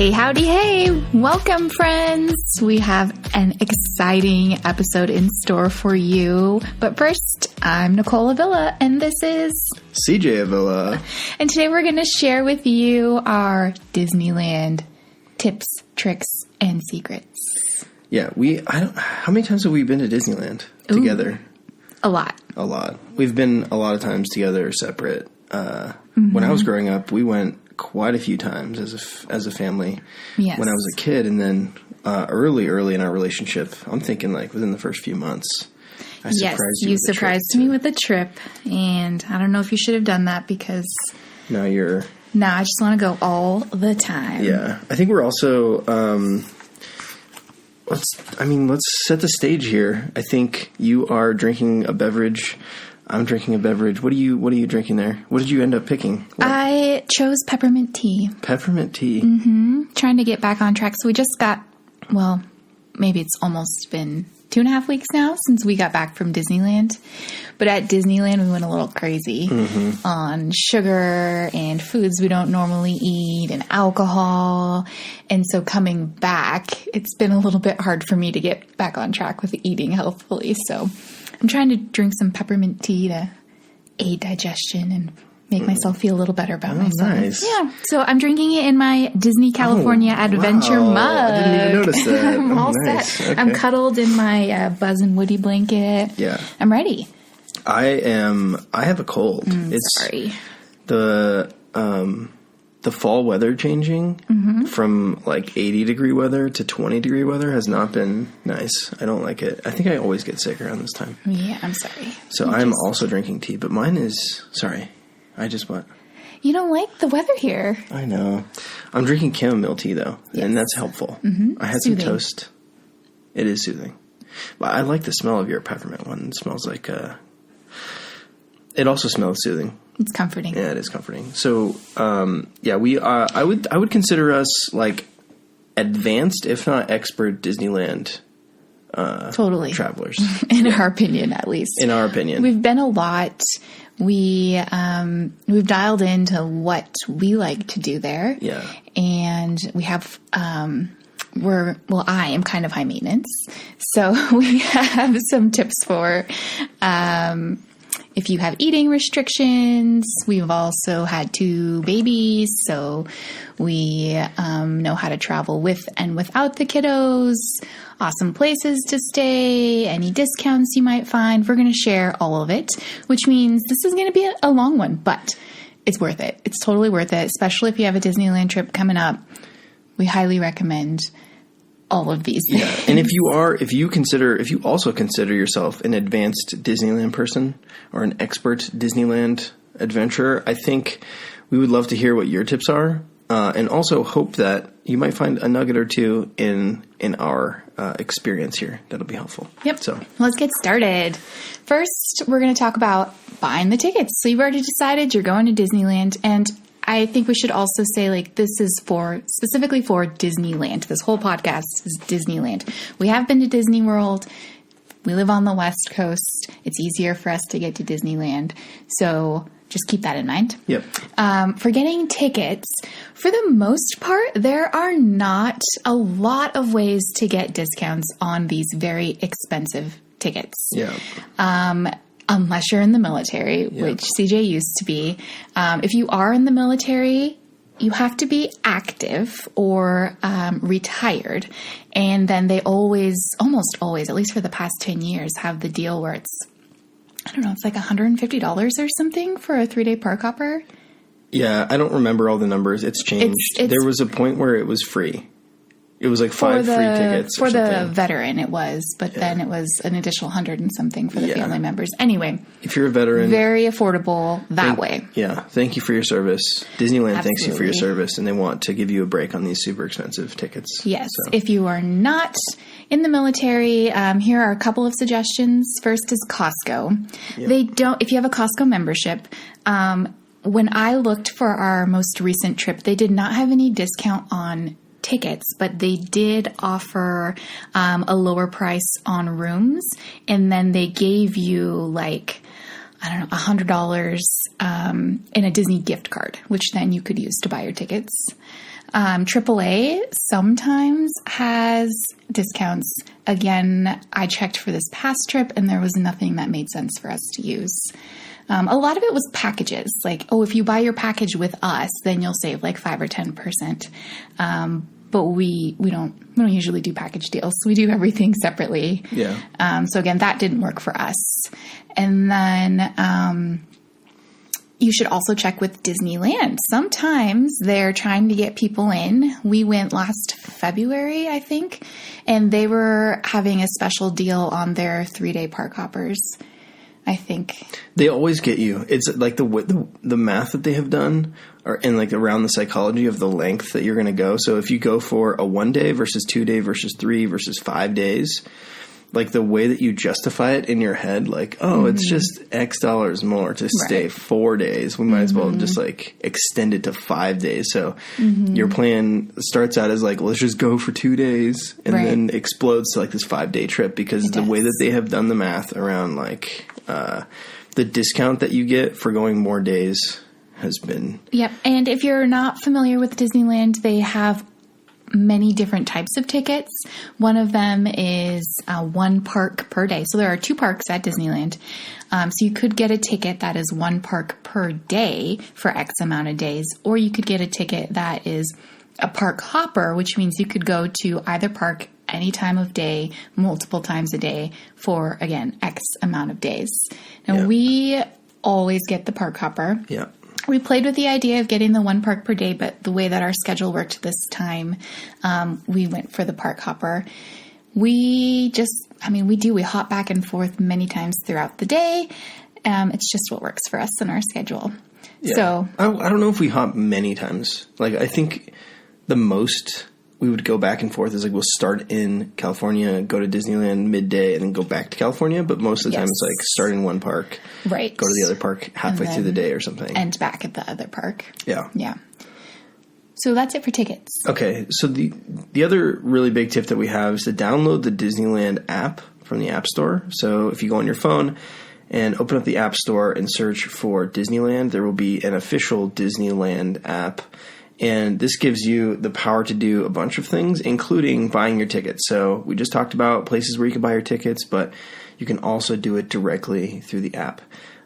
Hey, howdy, hey! Welcome, friends! We have an exciting episode in store for you. But first, I'm Nicole Avilla, and this is CJ Avilla. And today we're going to share with you our Disneyland tips, tricks, and secrets. Yeah, how many times have we been to Disneyland together? A lot. A lot. We've been a lot of times together, separate. When I was growing up, we went quite a few times as a family. Yes. When I was a kid, and then early in our relationship, I'm thinking like within the first few months, I surprised you. You surprised me with a trip, and I don't know if you should have done that because now I just want to go all the time. Yeah, I think we're also. Let's set the stage here. I think you are drinking a beverage. I'm drinking a beverage. What are you drinking there? What did you end up picking? What? I chose peppermint tea. Peppermint tea. Mm-hmm. Trying to get back on track. So we just got, maybe it's almost been 2.5 weeks now since we got back from Disneyland. But at Disneyland, we went a little crazy on sugar and foods we don't normally eat and alcohol. And so coming back, it's been a little bit hard for me to get back on track with eating healthfully. So I'm trying to drink some peppermint tea to aid digestion and make myself feel a little better about myself. Nice. Yeah. So I'm drinking it in my Disney California Adventure mug. I didn't even notice that. I'm all nice. set. Okay. I'm cuddled in my Buzz and Woody blanket. Yeah. I'm ready. I have a cold. Sorry. The fall weather changing from like 80 degree weather to 20 degree weather has not been nice. I don't like it. I think I always get sick around this time. Yeah, I'm sorry. So I'm also drinking tea, but mine is, sorry, I just what? You don't like the weather here. I know. I'm drinking chamomile tea though, and that's helpful. I had Soothing. some toast. It is soothing. But I like the smell of your peppermint one. It smells like, it also smells soothing. It's comforting. Yeah, it is comforting. So, I would consider us like advanced, if not expert, Disneyland Totally travelers. In our opinion, at least. In our opinion, we've been a lot. We've dialed into what we like to do there. Yeah, and we have. I am kind of high maintenance, so we have some tips for. If you have eating restrictions. We've also had 2 babies, so we know how to travel with and without the kiddos, awesome places to stay, any discounts you might find. We're going to share all of it, which means this is going to be a long one, but it's worth it. It's totally worth it, especially if you have a Disneyland trip coming up. We highly recommend all of these things. Yeah. And if you also consider yourself an advanced Disneyland person or an expert Disneyland adventurer, I think we would love to hear what your tips are, and also hope that you might find a nugget or two in our experience here that'll be helpful. Yep. So let's get started. First, we're going to talk about buying the tickets. So you've already decided you're going to Disneyland, and I think we should also say, this is specifically for Disneyland. This whole podcast is Disneyland. We have been to Disney World. We live on the West Coast. It's easier for us to get to Disneyland. So just keep that in mind. Yep. For getting tickets, for the most part, there are not a lot of ways to get discounts on these very expensive tickets. Yeah. Unless you're in the military, which CJ used to be. If you are in the military, you have to be active or retired. And then they almost always, at least for the past 10 years, have the deal where it's, I don't know, it's like $150 or something for a 3-day park hopper. Yeah, I don't remember all the numbers. It's changed. There was a point where it was free. It was like 5 free tickets for the veteran. It was, but then it was an additional 100 and something for the family members. Anyway, if you're a veteran, very affordable that way. Yeah, thank you for your service. Disneyland thanks you for your service, and they want to give you a break on these super expensive tickets. Yes, so. If you are not in the military, here are a couple of suggestions. First is Costco. Yep. They don't. If you have a Costco membership. When I looked for our most recent trip, they did not have any discount on tickets, but they did offer a lower price on rooms, and then they gave you $100 in a Disney gift card, which then you could use to buy your tickets. AAA sometimes has discounts. Again, I checked for this past trip and there was nothing that made sense for us to use. A lot of it was packages. Like, if you buy your package with us, then you'll save like 5 or 10%. But we don't usually do package deals. We do everything separately. Yeah. So again, that didn't work for us. And then, you should also check with Disneyland. Sometimes they're trying to get people in. We went last February, I think, and they were having a special deal on their 3-day park hoppers. I think they always get you. It's like the math that they have done, and like around the psychology of the length that you're going to go. So if you go for a 1 day versus 2 day versus 3 versus 5 days, like the way that you justify it in your head, like, it's just X dollars more to stay 4 days. We might as well just like extend it to 5 days. So your plan starts out as like, let's just go for 2 days and then explodes to like this 5-day trip because the way that they have done the math around like the discount that you get for going more days has been. Yep. And if you're not familiar with Disneyland, they have many different types of tickets. One of them is 1 park per day. So there are 2 parks at Disneyland. So you could get a ticket that is 1 park per day for X amount of days, or you could get a ticket that is a park hopper, which means you could go to either park any time of day, multiple times a day for, again, X amount of days. Now, we always get the park hopper. Yeah. We played with the idea of getting the 1 park per day, but the way that our schedule worked this time, we went for the park hopper. We hop back and forth many times throughout the day. It's just what works for us in our schedule. Yeah. So I don't know if we hop many times. Like, I think the most we would go back and forth is like we'll start in California, go to Disneyland midday, and then go back to California. But most of the time it's like start in one park, go to the other park halfway through the day or something. And back at the other park. Yeah. Yeah. So that's it for tickets. Okay. So the other really big tip that we have is to download the Disneyland app from the App Store. So if you go on your phone and open up the App Store and search for Disneyland, there will be an official Disneyland app. And this gives you the power to do a bunch of things, including buying your tickets. So we just talked about places where you can buy your tickets, but you can also do it directly through the app.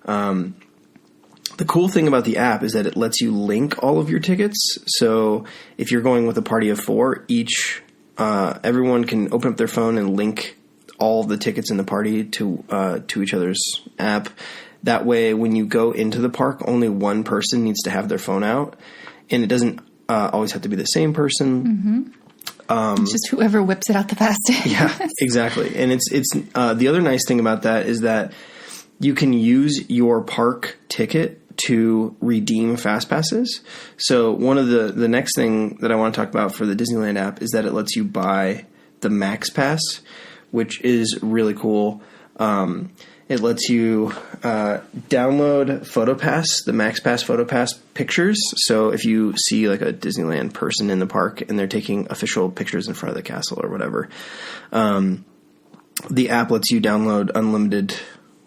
The cool thing about the app is that it lets you link all of your tickets. So if you're going with a party of 4, everyone can open up their phone and link all the tickets in the party to each other's app. That way, when you go into the park, only one person needs to have their phone out. And it doesn't always have to be the same person. It's just whoever whips it out the fastest. Yeah, exactly. And it's the other nice thing about that is that you can use your park ticket to redeem Fastpasses. So one of the next thing that I want to talk about for the Disneyland app is that it lets you buy the Max Pass, which is really cool. It lets you download PhotoPass, the MaxPass PhotoPass pictures. So if you see like a Disneyland person in the park and they're taking official pictures in front of the castle or whatever, the app lets you download unlimited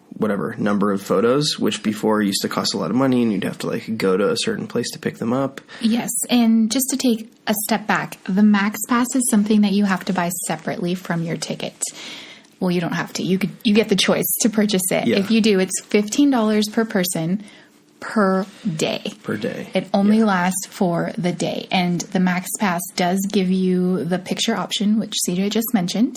whatever number of photos, which before used to cost a lot of money and you'd have to like go to a certain place to pick them up. Yes, and just to take a step back, the MaxPass is something that you have to buy separately from your ticket. Well, you don't have to. You get the choice to purchase it. Yeah. If you do, it's $15 per person per day. Per day. It only lasts for the day. And the MaxPass does give you the picture option, which CJ just mentioned.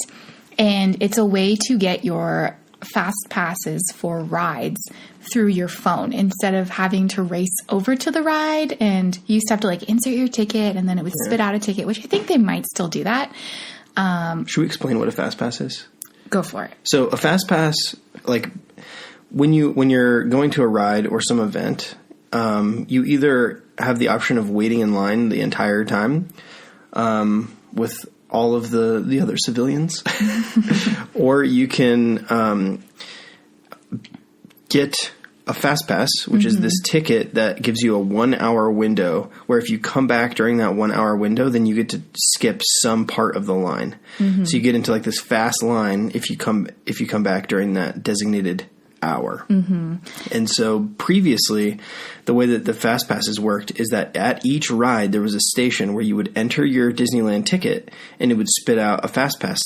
And it's a way to get your fast passes for rides through your phone instead of having to race over to the ride. And you used to have to like insert your ticket and then it would spit out a ticket, which I think they might still do that. Should we explain what a fast pass is? Go for it. So a fast pass, like when you're going to a ride or some event, you either have the option of waiting in line the entire time with all of the other civilians, or you can get a fast pass, which is this ticket that gives you a 1 hour window where if you come back during that 1 hour window, then you get to skip some part of the line. So you get into like this fast line if you come back during that designated hour. Mm-hmm. And so previously, the way that the Fastpasses worked is that at each ride, there was a station where you would enter your Disneyland ticket and it would spit out a Fastpass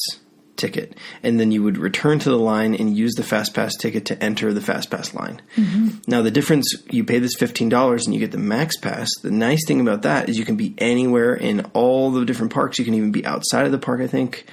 ticket. And then you would return to the line and use the Fastpass ticket to enter the Fastpass line. Mm-hmm. Now, the difference, you pay this $15 and you get the Max Pass. The nice thing about that is you can be anywhere in all the different parks. You can even be outside of the park, I think.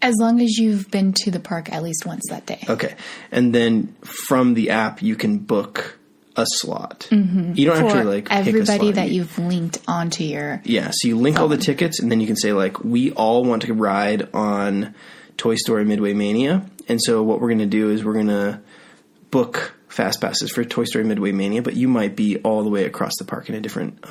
As long as you've been to the park at least once that day. Okay. And then from the app, you can book a slot. Mm-hmm. You don't have to like pick a slot. Everybody that you've linked onto your Yeah. So you link all the tickets and then you can say like, we all want to ride on Toy Story Midway Mania. And so what we're going to do is we're going to book Fast Passes for Toy Story Midway Mania, but you might be all the way across the park in a different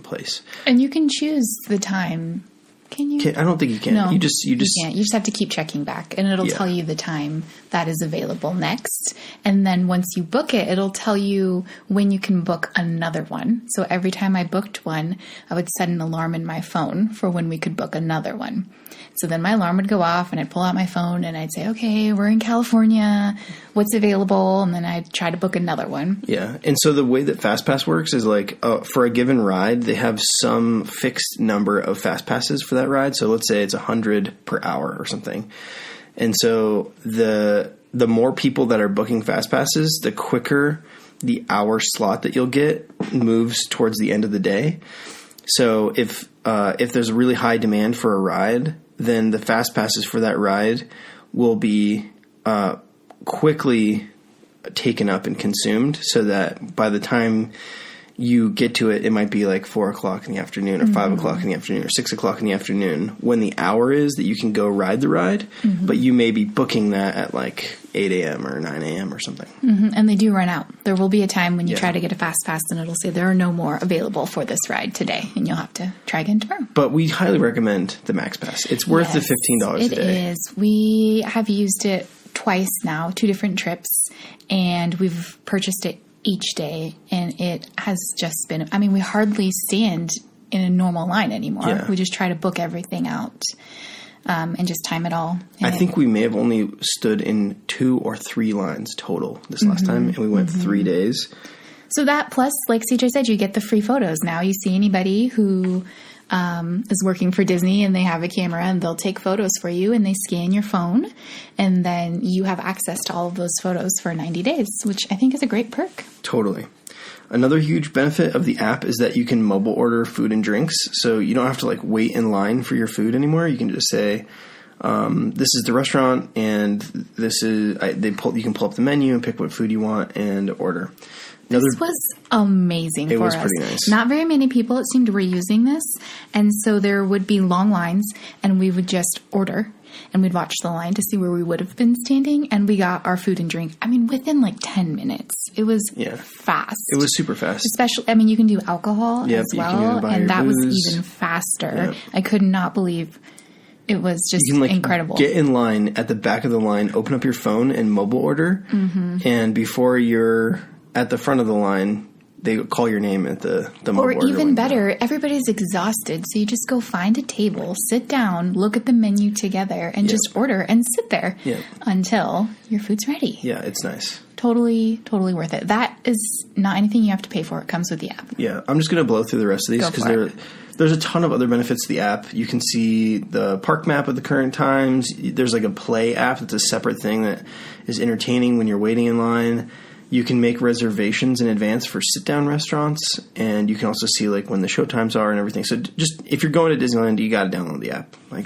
place. And you can choose the time. Can you? I don't think you can. No, you just can't. You just have to keep checking back, and it'll tell you the time that is available next. And then once you book it, it'll tell you when you can book another one. So every time I booked one, I would set an alarm in my phone for when we could book another one. So then my alarm would go off, and I'd pull out my phone, and I'd say, okay, we're in California. What's available? And then I'd try to book another one. Yeah. And so the way that FastPass works is like for a given ride, they have some fixed number of FastPasses for that ride. So let's say it's 100 per hour or something. And so the more people that are booking FastPasses, the quicker the hour slot that you'll get moves towards the end of the day. So if there's a really high demand for a ride, then the Fast Passes for that ride will be quickly taken up and consumed, so that by the time you get to it, it might be like 4 o'clock in the afternoon or 5 o'clock in the afternoon or 6 o'clock in the afternoon when the hour is that you can go ride the ride. Mm-hmm. But you may be booking that at like 8 a.m. or 9 a.m. or something. Mm-hmm. And they do run out. There will be a time when you try to get a Fast Pass and it'll say there are no more available for this ride today. And you'll have to try again tomorrow. But we highly recommend the Max Pass. It's worth the $15 a day. It is. We have used it twice now, 2 different trips, and we've purchased it each day, and it has just been, I mean, we hardly stand in a normal line anymore. Yeah. We just try to book everything out and just time it all. I think we may have only stood in 2 or 3 lines total this last time, and we went 3 days. So that, plus, like CJ said, you get the free photos now. You see anybody who is working for Disney and they have a camera and they'll take photos for you and they scan your phone, and then you have access to all of those photos for 90 days, which I think is a great perk. Totally. Another huge benefit of the app is that you can mobile order food and drinks. So you don't have to like wait in line for your food anymore. You can just say, this is the restaurant and this is, you can pull up the menu and pick what food you want and order. This was amazing for us. It was pretty nice. Not very many people, it seemed, were using this. And so there would be long lines, and we would just order, and we'd watch the line to see where we would have been standing, and we got our food and drink, I mean, within like 10 minutes. It was fast. It was super fast. Especially, I mean, you can do alcohol as well, and that was even faster. Yep. I could not believe it was just incredible. Get in line at the back of the line, open up your phone, and mobile order, and before you're at the front of the line, they call your name at the mobile order. Or even better, everybody's exhausted, so you just go find a table, sit down, look at the menu together, and just order and sit there until your food's ready. Yeah, it's nice. Totally, totally worth it. That is not anything you have to pay for. It comes with the app. Yeah, I'm just going to blow through the rest of these because there's a ton of other benefits to the app. You can see the park map at the current times. There's like a play app that's a separate thing that is entertaining when you're waiting in line. You can make reservations in advance for sit-down restaurants, and you can also see like when the show times are and everything. So just if you're going to Disneyland, you got to download the app. Like,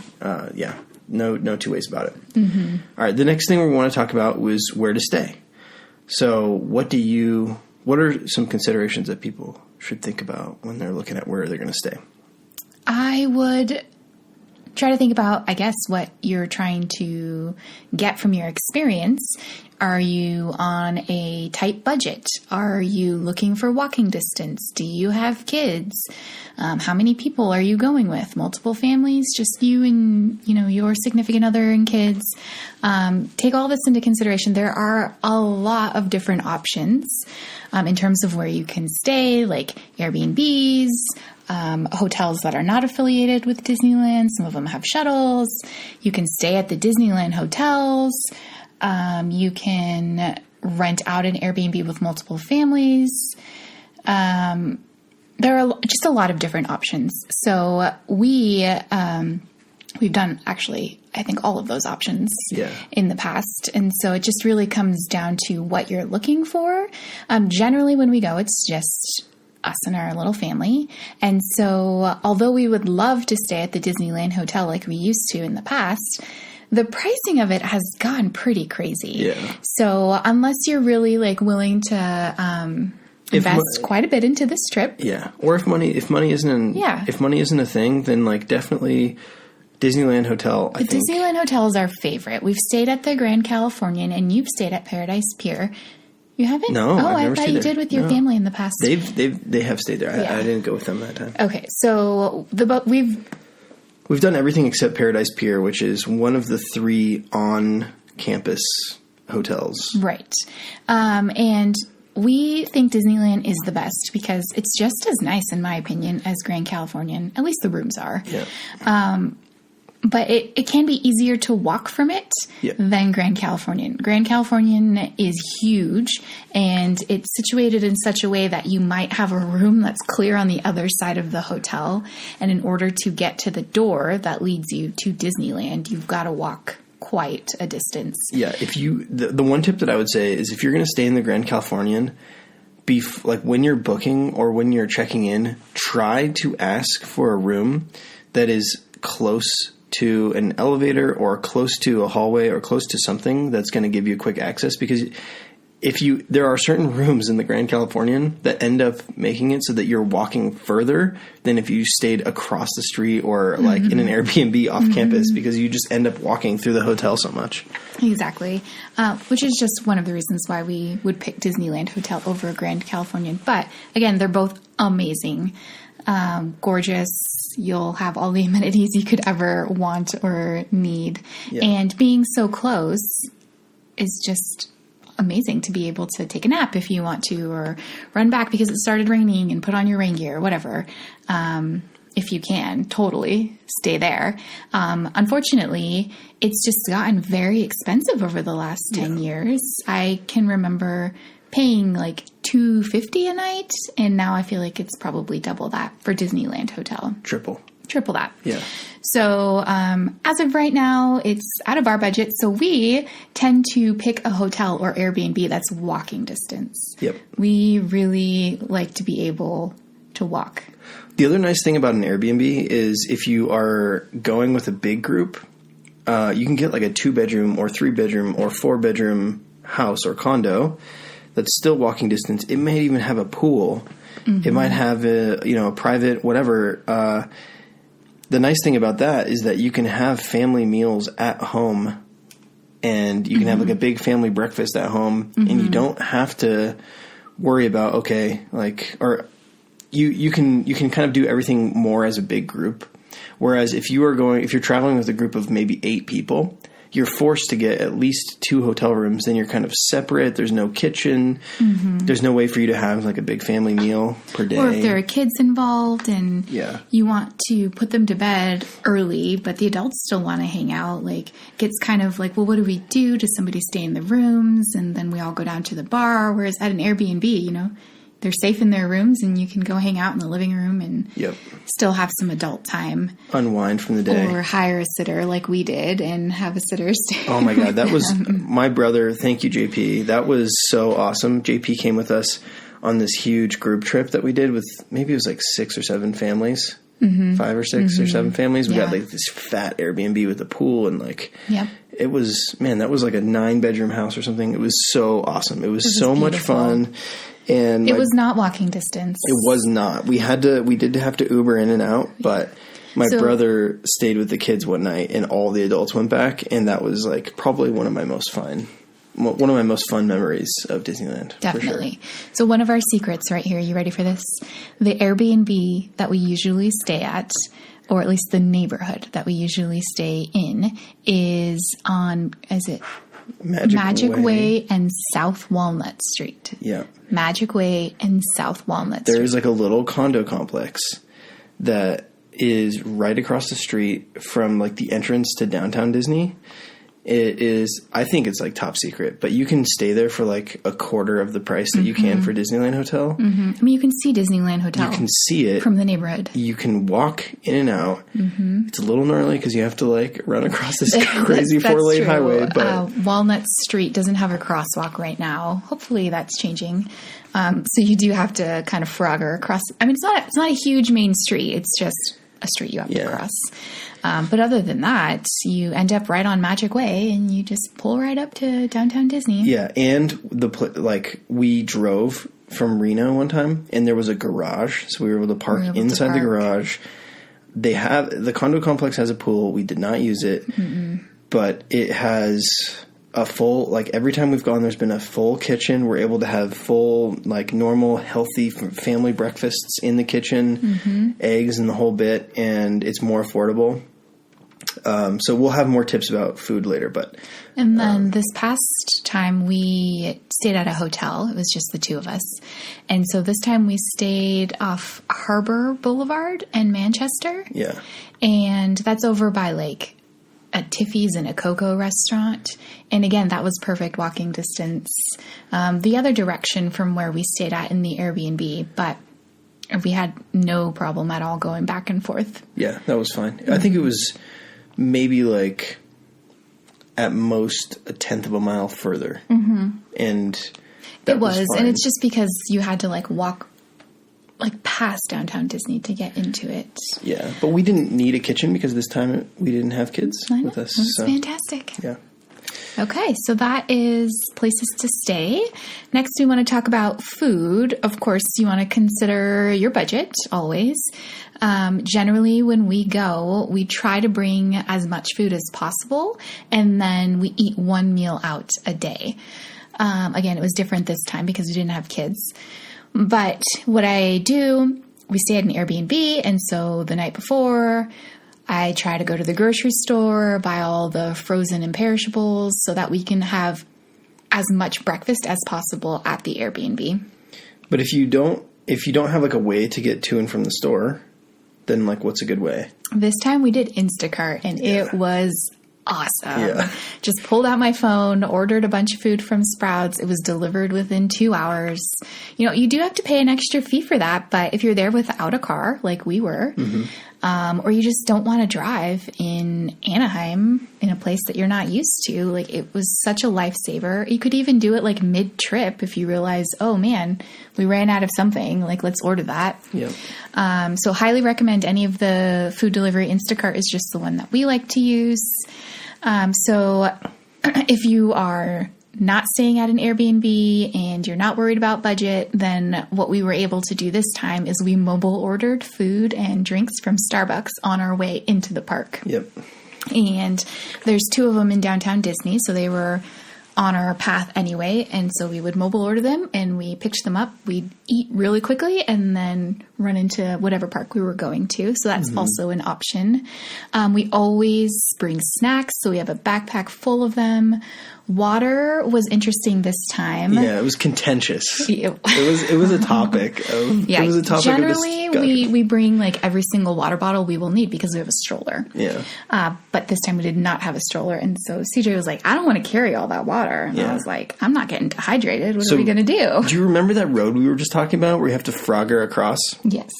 no two ways about it. Mm-hmm. All right, the next thing we want to talk about was where to stay. So what are some considerations that people should think about when they're looking at where they're going to stay? I would try to think about, I guess, what you're trying to get from your experience. Are you on a tight budget? Are you looking for walking distance? Do you have kids? How many people are you going with? Multiple families? Just you and, your significant other and kids? Take all this into consideration. There are a lot of different options in terms of where you can stay, like Airbnbs, hotels that are not affiliated with Disneyland. Some of them have shuttles. You can stay at the Disneyland hotels. You can rent out an Airbnb with multiple families. There are just a lot of different options. So we've done actually, I think, all of those options in the past. And so it just really comes down to what you're looking for. Generally, when we go, it's just us and our little family. And so although we would love to stay at the Disneyland Hotel like we used to in the past, the pricing of it has gone pretty crazy. Yeah. So unless you're really like willing to invest quite a bit into this trip. Yeah. Or if money isn't a thing, then like definitely Disneyland Hotel. The Disneyland Hotel is our favorite. We've stayed at the Grand Californian, and you've stayed at Paradise Pier. You haven't? No, I thought you did with your family in the past. They have stayed there. Yeah. I didn't go with them that time. Okay, so we've done everything except Paradise Pier, which is one of the 3 on-campus hotels. Right, and we think Disneyland is the best because it's just as nice, in my opinion, as Grand Californian. At least the rooms are. Yeah. But it can be easier to walk from it than Grand Californian. Grand Californian is huge, and it's situated in such a way that you might have a room that's clear on the other side of the hotel. And in order to get to the door that leads you to Disneyland, you've got to walk quite a distance. Yeah, the one tip that I would say is if you're going to stay in the Grand Californian, like when you're booking or when you're checking in, try to ask for a room that is close to an elevator or close to a hallway or close to something that's going to give you quick access, because there are certain rooms in the Grand Californian that end up making it so that you're walking further than if you stayed across the street or like in an Airbnb off campus, because you just end up walking through the hotel so much. Exactly. Which is just one of the reasons why we would pick Disneyland Hotel over Grand Californian. But again, they're both amazing, gorgeous. You'll have all the amenities you could ever want or need. Yeah. And being so close is just amazing to be able to take a nap if you want to, or run back because it started raining and put on your rain gear, whatever. If you can, totally stay there. Unfortunately, it's just gotten very expensive over the last 10 years. I can remember paying like $250 a night, and now I feel like it's probably double that for Disneyland Hotel. Triple that. Yeah. So as of right now, it's out of our budget. So we tend to pick a hotel or Airbnb that's walking distance. Yep. We really like to be able to walk. The other nice thing about an Airbnb is if you are going with a big group, you can get like a 2-bedroom or 3-bedroom or 4-bedroom house or condo that's still walking distance. It may even have a pool. Mm-hmm. It might have a private whatever. The nice thing about that is that you can have family meals at home, and you can have like a big family breakfast at home, and you don't have to worry about you can kind of do everything more as a big group. Whereas if you're traveling with a group of maybe 8 people, you're forced to get at least 2 hotel rooms. Then you're kind of separate. There's no kitchen. Mm-hmm. There's no way for you to have like a big family meal per day. Or if there are kids involved and you want to put them to bed early, but the adults still want to hang out, like it gets kind of like, well, what do we do? Does somebody stay in the rooms and then we all go down to the bar? Whereas at an Airbnb, they're safe in their rooms and you can go hang out in the living room and still have some adult time. Unwind from the day. Or hire a sitter like we did and have a sitter stay. Oh my God. That was my brother. Thank you, JP. That was so awesome. JP came with us on this huge group trip that we did with maybe it was like 6 or 7 families. 5 or 6 or 7 families. We got like this fat Airbnb with a pool and like it was, man, that was like a 9-bedroom house or something. It was so awesome. It was so much fun. And it was not walking distance. It was not. We did have to Uber in and out, but my brother stayed with the kids one night and all the adults went back, and that was like probably one of my most fun memories of Disneyland. Definitely. For sure. So one of our secrets right here, you ready for this? The Airbnb that we usually stay at, or at least the neighborhood that we usually stay in, is it Magic Way and South Walnut Street. Yeah. Magic Way and South Walnut Street. There's like a little condo complex that is right across the street from like the entrance to downtown Disney. It is, I think it's like top secret, but you can stay there for like a quarter of the price that you can for Disneyland Hotel. Mm-hmm. I mean, you can see Disneyland Hotel. You can see it from the neighborhood. You can walk in and out. Mm-hmm. It's a little gnarly because you have to like run across this crazy 4-lane highway. But Walnut Street doesn't have a crosswalk right now. Hopefully that's changing. So you do have to kind of frogger across. I mean, it's not a huge main street. It's just a street you have to cross. But other than that, you end up right on Magic Way, and you just pull right up to downtown Disney. Yeah, and we drove from Reno one time, and there was a garage, so we were able to park inside the garage. They have the condo complex has a pool. We did not use it, but it has a full, like every time we've gone, there's been a full kitchen. We're able to have full, like normal, healthy family breakfasts in the kitchen, eggs and the whole bit, and it's more affordable. So we'll have more tips about food later, but. And then this past time we stayed at a hotel. It was just the two of us. And so this time we stayed off Harbor Boulevard in Manchester. Yeah. And that's over by like a Tiffy's and a Coco restaurant. And again, that was perfect walking distance. The other direction from where we stayed at in the Airbnb, but we had no problem at all going back and forth. Yeah, that was fine. I think it was maybe like at most a 1/10 of a mile further. And that was fine. And it's just because you had to like walk like past downtown Disney to get into it. Yeah, but we didn't need a kitchen because this time we didn't have kids with us. It was fantastic. Yeah. Okay, so that is places to stay. Next, we want to talk about food. Of course, you want to consider your budget always. Generally, when we go, we try to bring as much food as possible, and then we eat one meal out a day. Again, it was different this time because we didn't have kids. But what I do, we stay at an Airbnb, and so the night before, I try to go to the grocery store, buy all the frozen and perishables so that we can have as much breakfast as possible at the Airbnb. But if you don't have like a way to get to and from the store, then like what's a good way? This time we did Instacart, and it was awesome. Yeah. Just pulled out my phone, ordered a bunch of food from Sprouts. It was delivered within 2 hours. You know, you do have to pay an extra fee for that, but if you're there without a car, like we were, or you just don't want to drive in Anaheim in a place that you're not used to, like it was such a lifesaver. You could even do it like mid-trip if you realize, oh man, we ran out of something, like let's order that. Yeah. So highly recommend any of the food delivery. Instacart is just the one that we like to use. So if you are not staying at an Airbnb and you're not worried about budget, then what we were able to do this time is we mobile ordered food and drinks from Starbucks on our way into the park. Yep. And there's 2 of them in downtown Disney, so they were on our path anyway, and so we would mobile order them and we pitch them up. We'd eat really quickly and then run into whatever park we were going to. So that's also an option. We always bring snacks, so we have a backpack full of them. Water was interesting this time. Yeah, it was contentious. It was a topic of it was a topic generally of discussion. We bring like every single water bottle we will need because we have a stroller. Yeah. But this time we did not have a stroller, and so CJ was like, I don't want to carry all that water. And I was like, I'm not getting dehydrated. What are we going to do? Do you remember that road we were just talking about where you have to frogger across? Yes.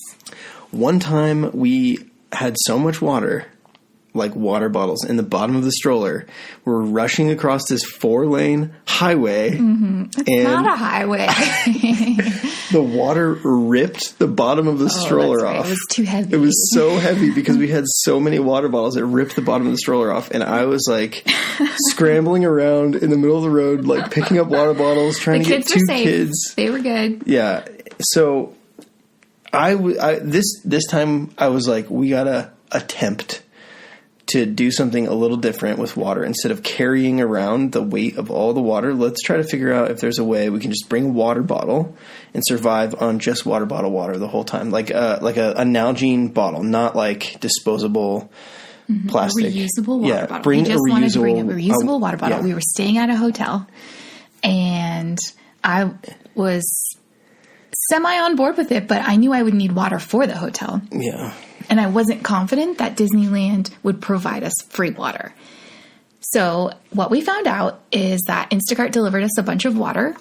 One time we had so much water, like water bottles, in the bottom of the stroller. We're rushing across this 4-lane highway. It's not a highway. The water ripped the bottom of the stroller off. It was too heavy. It was so heavy because we had so many water bottles. It ripped the bottom of the stroller off. And I was like scrambling around in the middle of the road, like picking up water bottles, trying to get 2 kids. They were good. Yeah. So this time I was like, we gotta attempt to do something a little different with water. Instead of carrying around the weight of all the water, let's try to figure out if there's a way we can just bring a water bottle and survive on just water bottle water the whole time. Like a Nalgene bottle, not like disposable plastic. A reusable water bottle. Bring we just wanted to bring a reusable water bottle. Yeah. We were staying at a hotel, and I was semi on board with it, but I knew I would need water for the hotel. Yeah. And I wasn't confident that Disneyland would provide us free water. So what we found out is that Instacart delivered us a bunch of water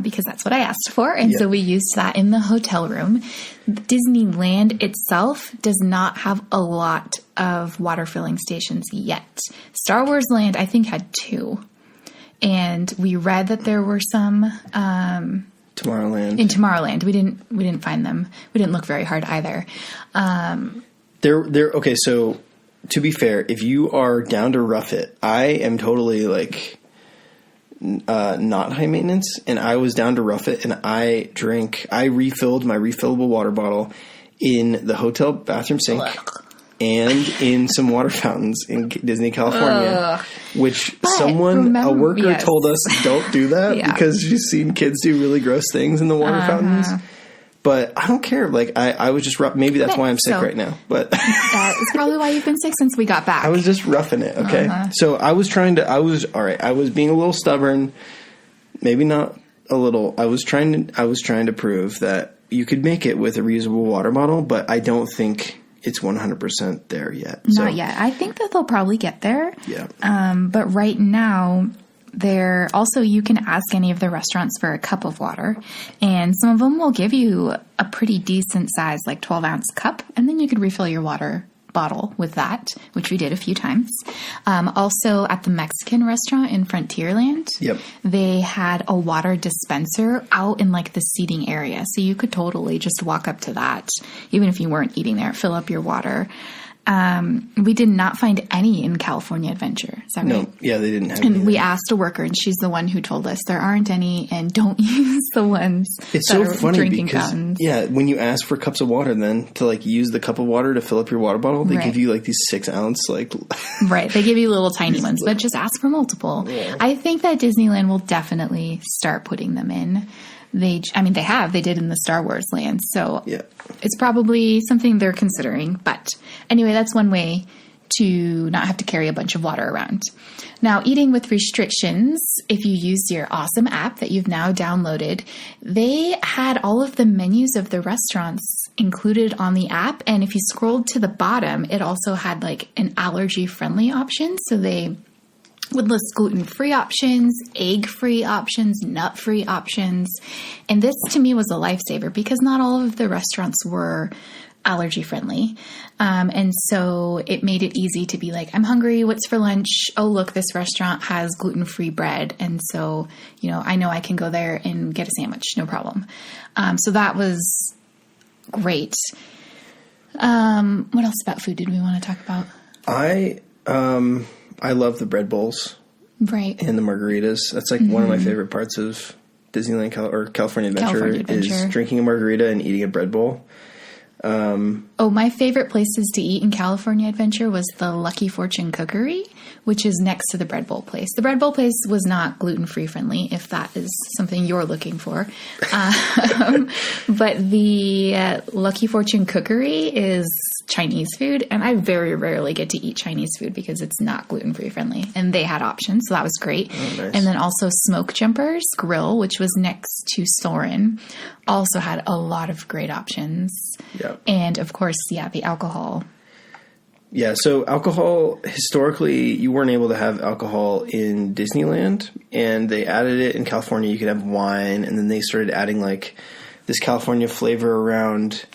because that's what I asked for. And so we used that in the hotel room. Disneyland itself does not have a lot of water filling stations yet. Star Wars Land, I think, had 2. And we read that there were some Tomorrowland. In Tomorrowland. We didn't find them. We didn't look very hard either. Okay, so to be fair, if you are down to rough it, I am totally like not high maintenance, and I was down to rough it, and I refilled my refillable water bottle in the hotel bathroom sink and in some water fountains in Disney, California, which a worker told us don't do that because she's seen kids do really gross things in the water fountains. But I don't care. Like, I was just rough. Maybe that's why I'm sick right now. But that is probably why you've been sick since we got back. I was just roughing it, okay? So I was being a little stubborn. Maybe not a little. I was trying to prove that you could make it with a reusable water bottle, but I don't think it's 100% there yet. Not yet. I think that they'll probably get there. Yeah. But right now, you can ask any of the restaurants for a cup of water, and some of them will give you a pretty decent size, like 12-ounce cup, and then you could refill your water bottle with that, which we did a few times. Also at the Mexican restaurant in Frontierland, they had a water dispenser out in like the seating area. So you could totally just walk up to that, even if you weren't eating there, fill up your water. We did not find any in California Adventure. Is that right? No, yeah, they didn't have any. And we asked a worker, and she's the one who told us there aren't any, and don't use the ones it's that so are funny drinking because, fountains. Yeah, when you ask for cups of water, then to like use the cup of water to fill up your water bottle, they give you like these 6-ounce like. Right, they give you little tiny ones, but just ask for multiple. Yeah. I think that Disneyland will definitely start putting them in. They did in the Star Wars land. So it's probably something they're considering. But anyway, that's one way to not have to carry a bunch of water around. Now, eating with restrictions, if you used your awesome app that you've now downloaded, they had all of the menus of the restaurants included on the app. And if you scrolled to the bottom, it also had like an allergy-friendly option. So they would list gluten-free options, egg-free options, nut-free options. And this, to me, was a lifesaver because not all of the restaurants were allergy-friendly. And so it made it easy to be like, I'm hungry, what's for lunch? Oh, look, this restaurant has gluten-free bread. And so, I know I can go there and get a sandwich, no problem. So that was great. What else about food did we want to talk about? I love the bread bowls. Right. And the margaritas. That's like one of my favorite parts of Disneyland or California Adventure is drinking a margarita and eating a bread bowl. My favorite places to eat in California Adventure was the Lucky Fortune Cookery, which is next to the bread bowl place. The bread bowl place was not gluten-free friendly, if that is something you're looking for. But the Lucky Fortune Cookery is Chinese food, and I very rarely get to eat Chinese food because it's not gluten-free friendly. And they had options, so that was great. Oh, nice. And then also Smoke Jumpers Grill, which was next to Soarin', also had a lot of great options. Yep. And of course, the alcohol. Yeah, so alcohol, historically, you weren't able to have alcohol in Disneyland, and they added it in California. You could have wine, and then they started adding like this California flavor around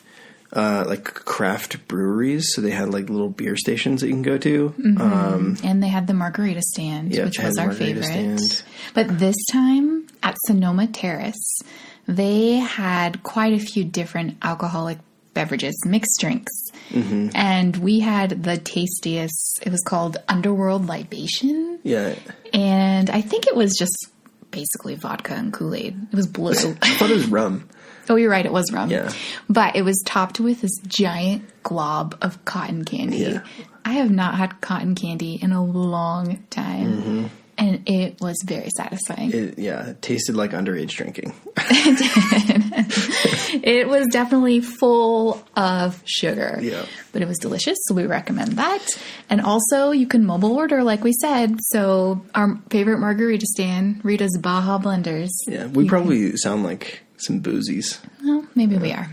like craft breweries. So they had like little beer stations that you can go to. Mm-hmm. And they had the margarita stand, which was our favorite. Stand. But this time at Sonoma Terrace, they had quite a few different alcoholic beverages, mixed drinks. Mm-hmm. And we had the tastiest, it was called Underworld Libation. Yeah. And I think it was just basically vodka and Kool-Aid. It was blue. I thought it was rum. Oh, you're right. It was rum. Yeah. But it was topped with this giant glob of cotton candy. Yeah. I have not had cotton candy in a long time. Mm-hmm. And it was very satisfying. It tasted like underage drinking. It did. It was definitely full of sugar. Yeah. But it was delicious, so we recommend that. And also, you can mobile order, like we said. So our favorite margarita stand, Rita's Baja Blenders. Yeah, we probably sound like some boozies. Well, maybe we are.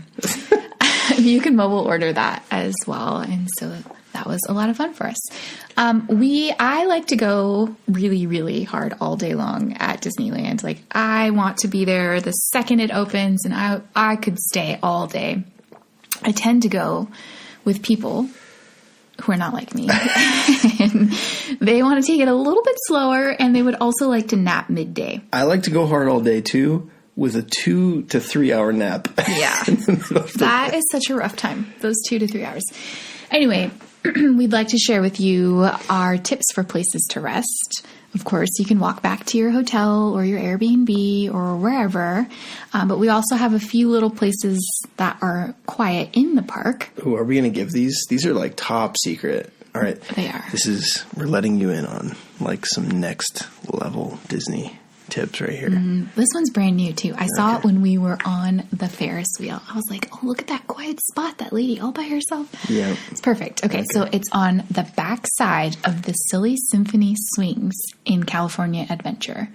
You can mobile order that as well. And so that was a lot of fun for us. I like to go really, really hard all day long at Disneyland. Like, I want to be there the second it opens, and I could stay all day. I tend to go with people who are not like me. And they want to take it a little bit slower, and they would also like to nap midday. I like to go hard all day too, with a 2 to 3 hour nap. Yeah. That is such a rough time, those 2 to 3 hours. Anyway, we'd like to share with you our tips for places to rest. Of course, you can walk back to your hotel or your Airbnb or wherever. But we also have a few little places that are quiet in the park. Ooh, are we going to give these? These are like top secret. All right. They are. We're letting you in on like some next level Disney tips right here. This one's brand new too. I saw it when we were on the Ferris wheel. I was like, oh, look at that quiet spot, that lady all by herself. Yeah. It's perfect. Okay, so it's on the back side of the Silly Symphony Swings in California Adventure.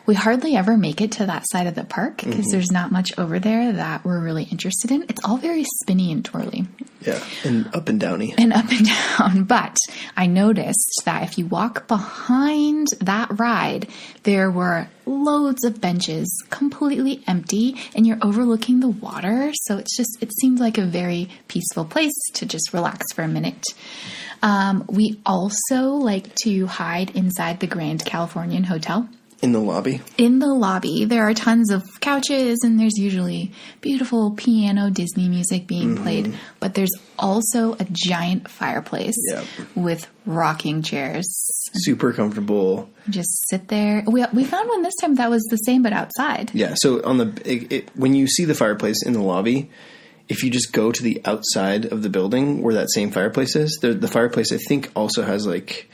We hardly ever make it to that side of the park because there's not much over there that we're really interested in. It's all very spinny and twirly. Yeah, and up and downy. And up and down. But I noticed that if you walk behind that ride, there were loads of benches completely empty, and you're overlooking the water. So it seems like a very peaceful place to just relax for a minute. We also like to hide inside the Grand Californian Hotel. In the lobby? In the lobby. There are tons of couches, and there's usually beautiful piano Disney music being played. But there's also a giant fireplace with rocking chairs. Super comfortable. Just sit there. We found one this time that was the same, but outside. Yeah, so on when you see the fireplace in the lobby, if you just go to the outside of the building where that same fireplace is, the fireplace, I think, also has like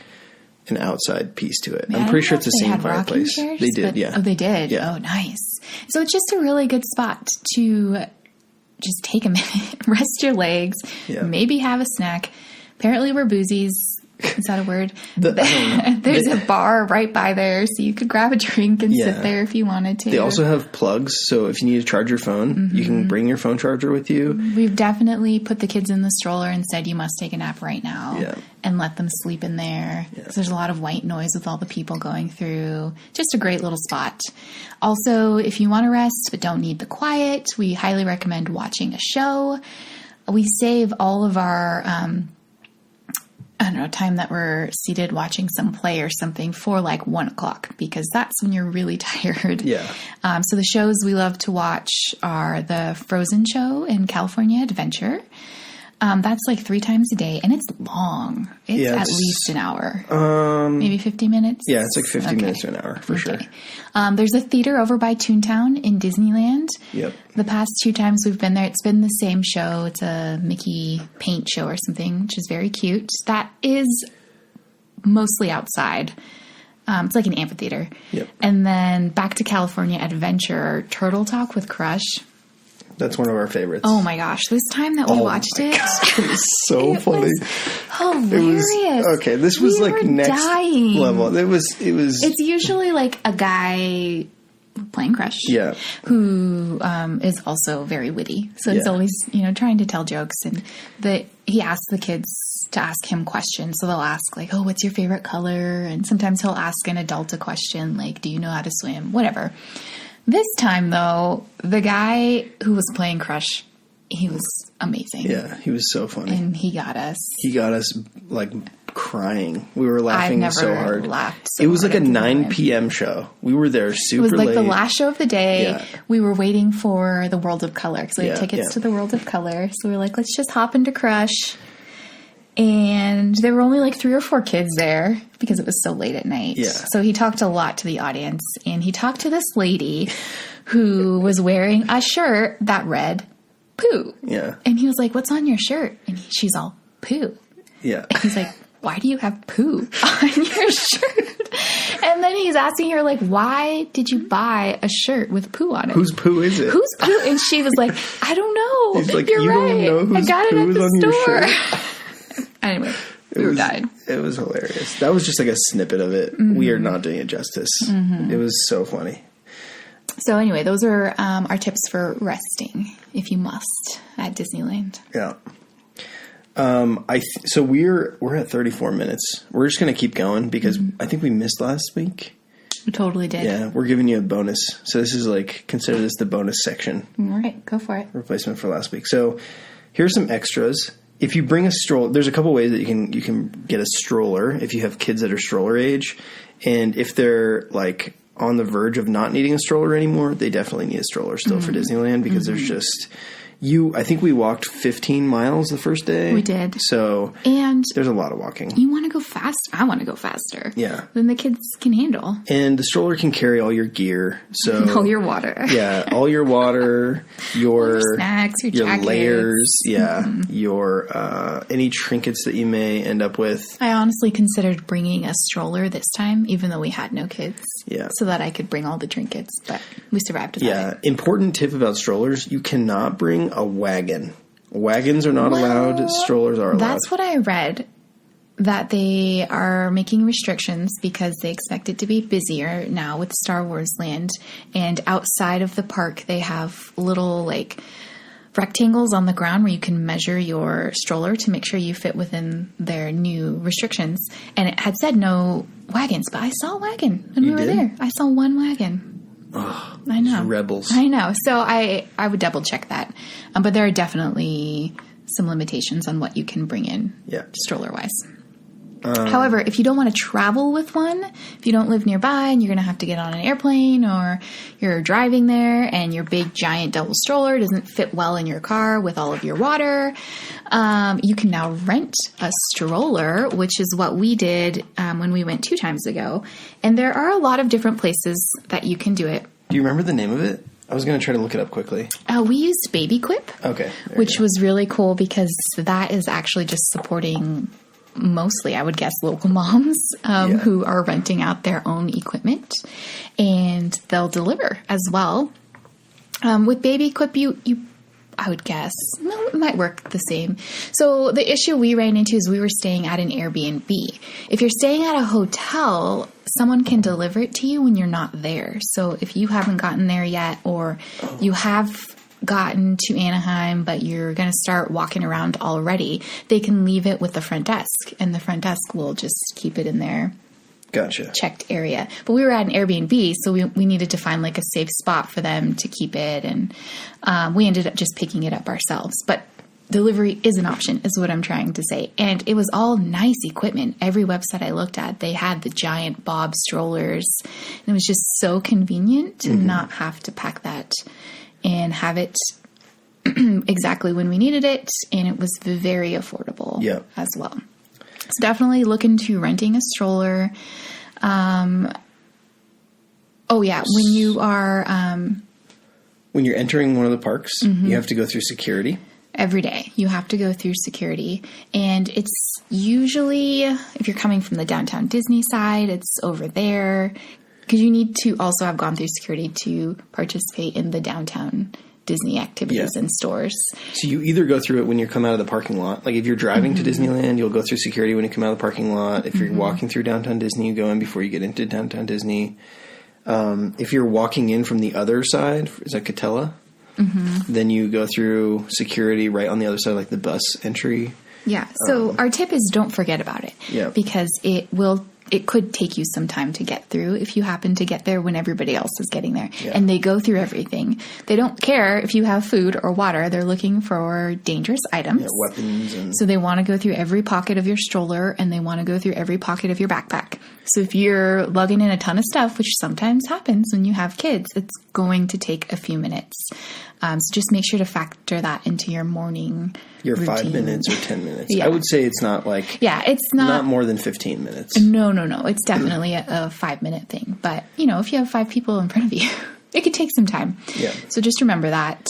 an outside piece to it. I'm pretty sure it's the same fireplace. Chairs, they did, yeah. Oh, they did? Yeah. Oh, nice. So it's just a really good spot to just take a minute, rest your legs, maybe have a snack. Apparently we're boozies. Is that a word? There's a bar right by there, so you could grab a drink and sit there if you wanted to. They also have plugs, so if you need to charge your phone, you can bring your phone charger with you. We've definitely put the kids in the stroller and said, you must take a nap right now and let them sleep in there. Because there's a lot of white noise with all the people going through. Just a great little spot. Also, if you want to rest but don't need the quiet, we highly recommend watching a show. We save all of our time that we're seated watching some play or something for like 1 o'clock, because that's when you're really tired. Yeah. So the shows we love to watch are the Frozen show in California Adventure. That's like 3 times a day, and it's long. It's at least an hour. Maybe 50 minutes? Yeah, it's like 50 minutes to an hour, for sure. There's a theater over by Toontown in Disneyland. Yep. The past 2 times we've been there, it's been the same show. It's a Mickey paint show or something, which is very cute. That is mostly outside. It's like an amphitheater. Yep. And then back to California Adventure, Turtle Talk with Crush. That's one of our favorites. Oh my gosh. This time that we watched it. It was so funny. Hilarious. Okay, this was like next level. It was. It's usually like a guy playing Crush. Yeah. Who is also very witty. So it's always, trying to tell jokes. And he asks the kids to ask him questions. So they'll ask like, oh, what's your favorite color? And sometimes he'll ask an adult a question like, do you know how to swim? Whatever. This time, though, the guy who was playing Crush, he was amazing. Yeah, he was so funny. And he got us. He got us, like, crying. We were laughing so hard. I've never laughed so hard. It was like a 9 time. p.m. show. We were there super late. It was like the last show of the day. Yeah. We were waiting for the World of Color. So we had tickets to the World of Color. So we were like, let's just hop into Crush. And there were only like 3 or 4 kids there because it was so late at night. Yeah. So he talked a lot to the audience, and he talked to this lady who was wearing a shirt that read poo. Yeah. And he was like, what's on your shirt? And she's all, poo. Yeah. And he's like, why do you have poo on your shirt? And then he's asking her, like, why did you buy a shirt with poo on it? Whose poo is it? Whose poo? And she was like, I don't know. He's like, You're you right. don't know whose I got it at poo is the on store. your shirt? Anyway, we were dying. It was hilarious. That was just like a snippet of it. Mm-hmm. We are not doing it justice. Mm-hmm. It was so funny. So anyway, those are our tips for resting, if you must, at Disneyland. Yeah. So we're at 34 minutes. We're just going to keep going because I think we missed last week. We totally did. Yeah, we're giving you a bonus. So this is consider this the bonus section. All right, go for it. Replacement for last week. So here's some extras. If you bring a stroller, there's a couple ways that you can get a stroller if you have kids that are stroller age. And if they're on the verge of not needing a stroller anymore, they definitely need a stroller still for Disneyland because there's just... I think we walked 15 miles the first day. We did. So and there's a lot of walking. You want to go fast? I want to go faster. Yeah. Than the kids can handle. And the stroller can carry all your gear. So all your water. Yeah, all your water, your snacks, your jackets. Layers, your any trinkets that you may end up with. I honestly considered bringing a stroller this time, even though we had no kids. Yeah. So that I could bring all the trinkets, but we survived without it. Yeah. Important tip about strollers, you cannot bring a wagon. Wagons are not allowed. Strollers are allowed. That's what I read, that they are making restrictions because they expect it to be busier now with Star Wars Land. And outside of the park, they have little rectangles on the ground where you can measure your stroller to make sure you fit within their new restrictions. And it had said no wagons, but I saw a wagon when we were there. I saw one wagon. Oh, I know. Rebels. I know. So I would double check that. But there are definitely some limitations on what you can bring in stroller wise. However, if you don't want to travel with one, if you don't live nearby and you're going to have to get on an airplane or you're driving there and your big giant double stroller doesn't fit well in your car with all of your water, you can now rent a stroller, which is what we did when we went 2 times ago. And there are a lot of different places that you can do it. Do you remember the name of it? I was going to try to look it up quickly. We used Baby Quip. Okay. Which was really cool because that is actually just supporting... mostly, I would guess, local moms who are renting out their own equipment, and they'll deliver as well. With Baby Quip, I would guess, no, it might work the same. So the issue we ran into is we were staying at an Airbnb. If you're staying at a hotel, someone can deliver it to you when you're not there. So if you haven't gotten there yet, or you have gotten to Anaheim, but you're going to start walking around already, they can leave it with the front desk, and the front desk will just keep it in their checked area. But we were at an Airbnb, so we needed to find a safe spot for them to keep it, and we ended up just picking it up ourselves. But delivery is an option, is what I'm trying to say. And it was all nice equipment. Every website I looked at, they had the giant Bob strollers, and it was just so convenient to not have to pack that and have it exactly when we needed it, and it was very affordable as well. So definitely look into renting a stroller. When you are... when you're entering one of the parks, you have to go through security. Every day. You have to go through security. And it's usually, if you're coming from the downtown Disney side, it's over there. Because you need to also have gone through security to participate in the downtown Disney activities and stores. So you either go through it when you come out of the parking lot. If you're driving to Disneyland, you'll go through security when you come out of the parking lot. If you're walking through downtown Disney, you go in before you get into downtown Disney. If you're walking in from the other side, is that Catella? Then you go through security right on the other side, the bus entry. Yeah. So our tip is don't forget about it. Yeah. Because it could take you some time to get through if you happen to get there when everybody else is getting there. Yeah. And they go through everything. They don't care if you have food or water. They're looking for dangerous items. Yeah, weapons. So they want to go through every pocket of your stroller, and they want to go through every pocket of your backpack. So if you're lugging in a ton of stuff, which sometimes happens when you have kids, it's going to take a few minutes. So just make sure to factor that into your morning Your routine. 5 minutes or 10 minutes. I would say it's not it's not more than 15 minutes. No. It's definitely a 5-minute thing. But, if you have 5 people in front of you, it could take some time. Yeah. So just remember that.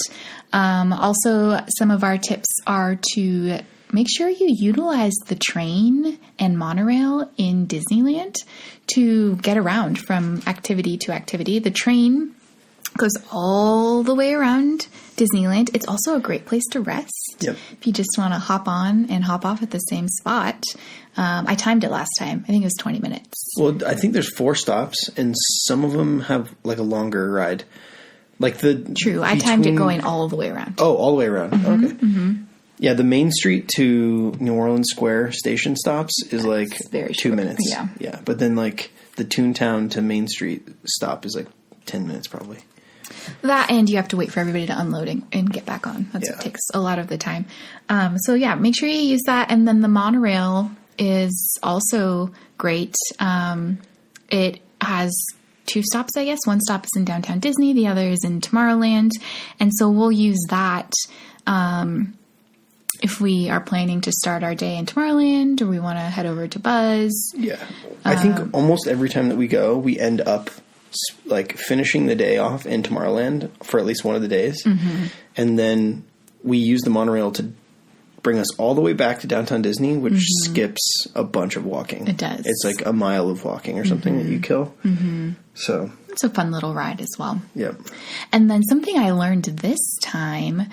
Also, some of our tips are to make sure you utilize the train and monorail in Disneyland to get around from activity to activity. The train goes all the way around Disneyland. It's also a great place to rest. Yep. If you just want to hop on and hop off at the same spot. I timed it last time. I think it was 20 minutes. Well, I think there's 4 stops, and some of them have a longer ride. True. I timed it going all the way around. Oh, all the way around. Okay. Yeah, the Main Street to New Orleans Square station stops is like very 2 short. minutes. Yeah. But then like the Toontown to Main Street stop is like 10 minutes probably. That, and you have to wait for everybody to unload and get back on. That's what takes a lot of the time. So yeah, make sure you use that. And then the monorail is also great. It has 2 stops, I guess. One stop is in downtown Disney. The other is in Tomorrowland. And so we'll use that if we are planning to start our day in Tomorrowland or we want to head over to Buzz. Yeah. I think almost every time that we go, we end up like finishing the day off in Tomorrowland for at least one of the days. Mm-hmm. And then we use the monorail to bring us all the way back to downtown Disney, which skips a bunch of walking. It does. It's like a mile of walking or something that you kill. Mm-hmm. So it's a fun little ride as well. Yep. And then something I learned this time,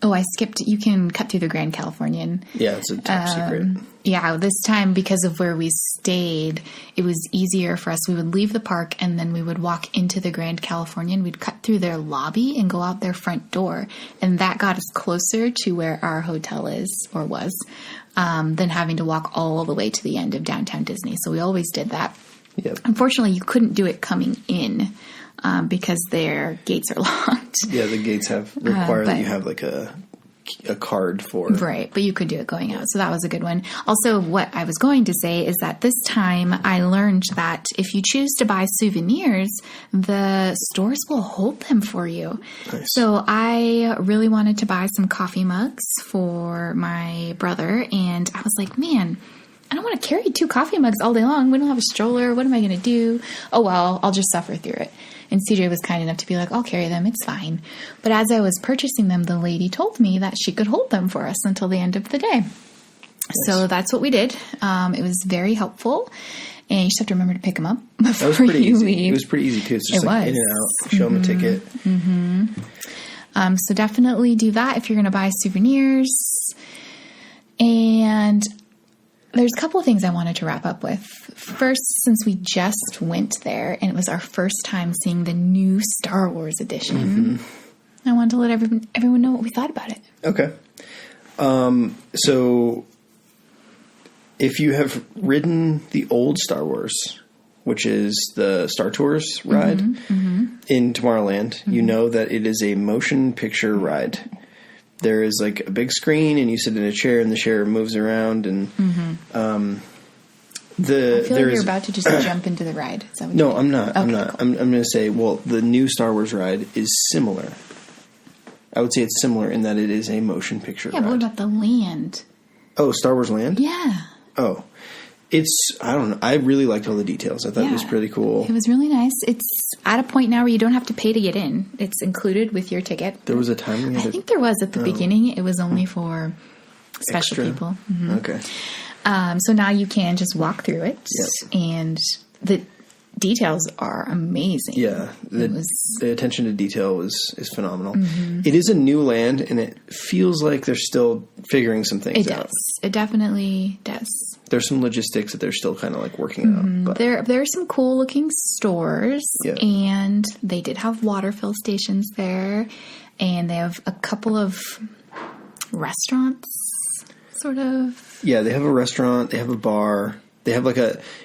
I skipped. You can cut through the Grand Californian. Yeah, it's a top secret. Yeah, this time because of where we stayed, it was easier for us. We would leave the park and then we would walk into the Grand Californian. We'd cut through their lobby and go out their front door. And that got us closer to where our hotel is or was than having to walk all the way to the end of downtown Disney. So we always did that. Yep. Unfortunately, you couldn't do it coming in because their gates are locked. Yeah, the gates require that you have like a card for. Right, but you could do it going out. So that was a good one. Also, what I was going to say is that this time I learned that if you choose to buy souvenirs, the stores will hold them for you. Nice. So I really wanted to buy some coffee mugs for my brother, and I was like, man, I don't want to carry 2 coffee mugs all day long. We don't have a stroller. What am I going to do? Oh, well, I'll just suffer through it. And CJ was kind enough to be like, I'll carry them. It's fine. But as I was purchasing them, the lady told me that she could hold them for us until the end of the day. Nice. So that's what we did. It was very helpful. And you just have to remember to pick them up before that was pretty you easy. leave. It was pretty easy, too. It's just like in and out. Show them a ticket. Mm-hmm. So definitely do that if you're going to buy souvenirs. And there's a couple of things I wanted to wrap up with. First, since we just went there and it was our first time seeing the new Star Wars edition, I wanted to let everyone know what we thought about it. Okay. So if you have ridden the old Star Wars, which is the Star Tours ride in Tomorrowland, you know that it is a motion picture ride. There is like a big screen, and you sit in a chair, and the chair moves around. And I feel like you're about to just jump into the ride. Is that what no, I'm not. Okay, I'm not. Cool. I'm going to say, well, the new Star Wars ride is similar. I would say it's similar in that it is a motion picture ride. Yeah, but what about the land? Oh, Star Wars Land? Yeah. Oh. I don't know. I really liked all the details. I thought it was pretty cool. It was really nice. It's at a point now where you don't have to pay to get in. It's included with your ticket. There was a time I think there was at the beginning. It was only for special people. Mm-hmm. Okay. So now you can just walk through it. Yep. And the details are amazing. Yeah. The attention to detail is phenomenal. Mm-hmm. It is a new land, and it feels like they're still figuring some things out. It does. It definitely does. There's some logistics that they're still kind of like working out. But. There are some cool looking stores, and they did have water fill stations there, and they have a couple of restaurants, sort of. Yeah, they have a restaurant. They have a bar. They have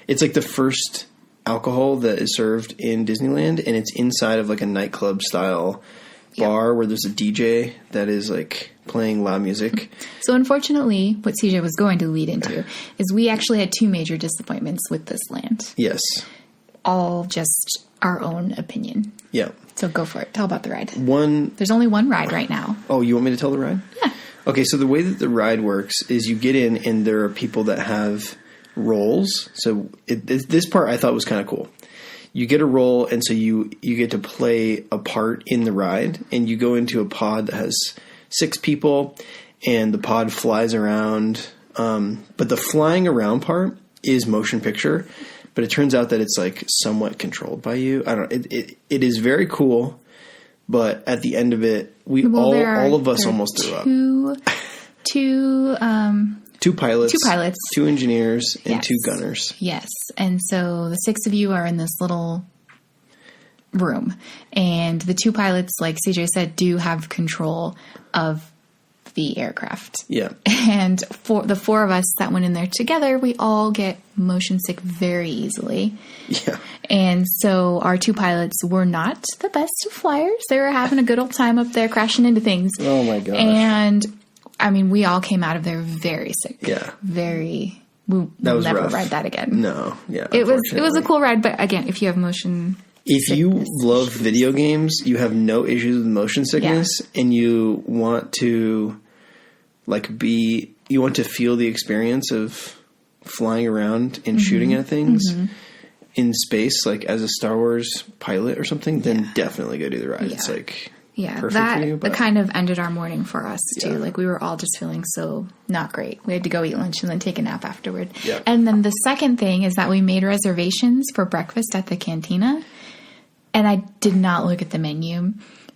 it's like the first alcohol that is served in Disneyland, and it's inside of like a nightclub style bar where there's a DJ that is like playing loud music. So unfortunately, what CJ was going to lead into is we actually had 2 major disappointments with this land. Yes. All just our own opinion. Yeah. So go for it. Tell about the ride. There's only one ride right now. Oh, you want me to tell the ride? Yeah. Okay, so the way that the ride works is you get in and there are people that have roles. So this part I thought was kind of cool. You get a role, and so you get to play a part in the ride, and you go into a pod that has 6 people, and the pod flies around. But the flying around part is motion picture, but it turns out that it's like somewhat controlled by you. I don't know. It is very cool, but at the end of it, all of us almost threw up. Two pilots, 2 engineers, and 2 gunners. Yes. And so the 6 of you are in this little room. And the 2 pilots, like CJ said, do have control of the aircraft. Yeah. And for the four of us that went in there together, we all get motion sick very easily. Yeah. And so our two pilots were not the best of flyers. They were having a good old time up there crashing into things. Oh my gosh. And I mean, we all came out of there very sick. Yeah. Very. We'll That was never rough. ride that again. No. Yeah. It was a cool ride, but again, if you have motion If you love video games, you have no issues with motion sickness, and you want to you want to feel the experience of flying around and shooting at things in space, like as a Star Wars pilot or something, then definitely go do the ride. Yeah. It's like perfect for you, that kind of ended our morning for us too. Yeah. Like we were all just feeling so not great. We had to go eat lunch and then take a nap afterward. Yeah. And then the second thing is that we made reservations for breakfast at the cantina. And I did not look at the menu,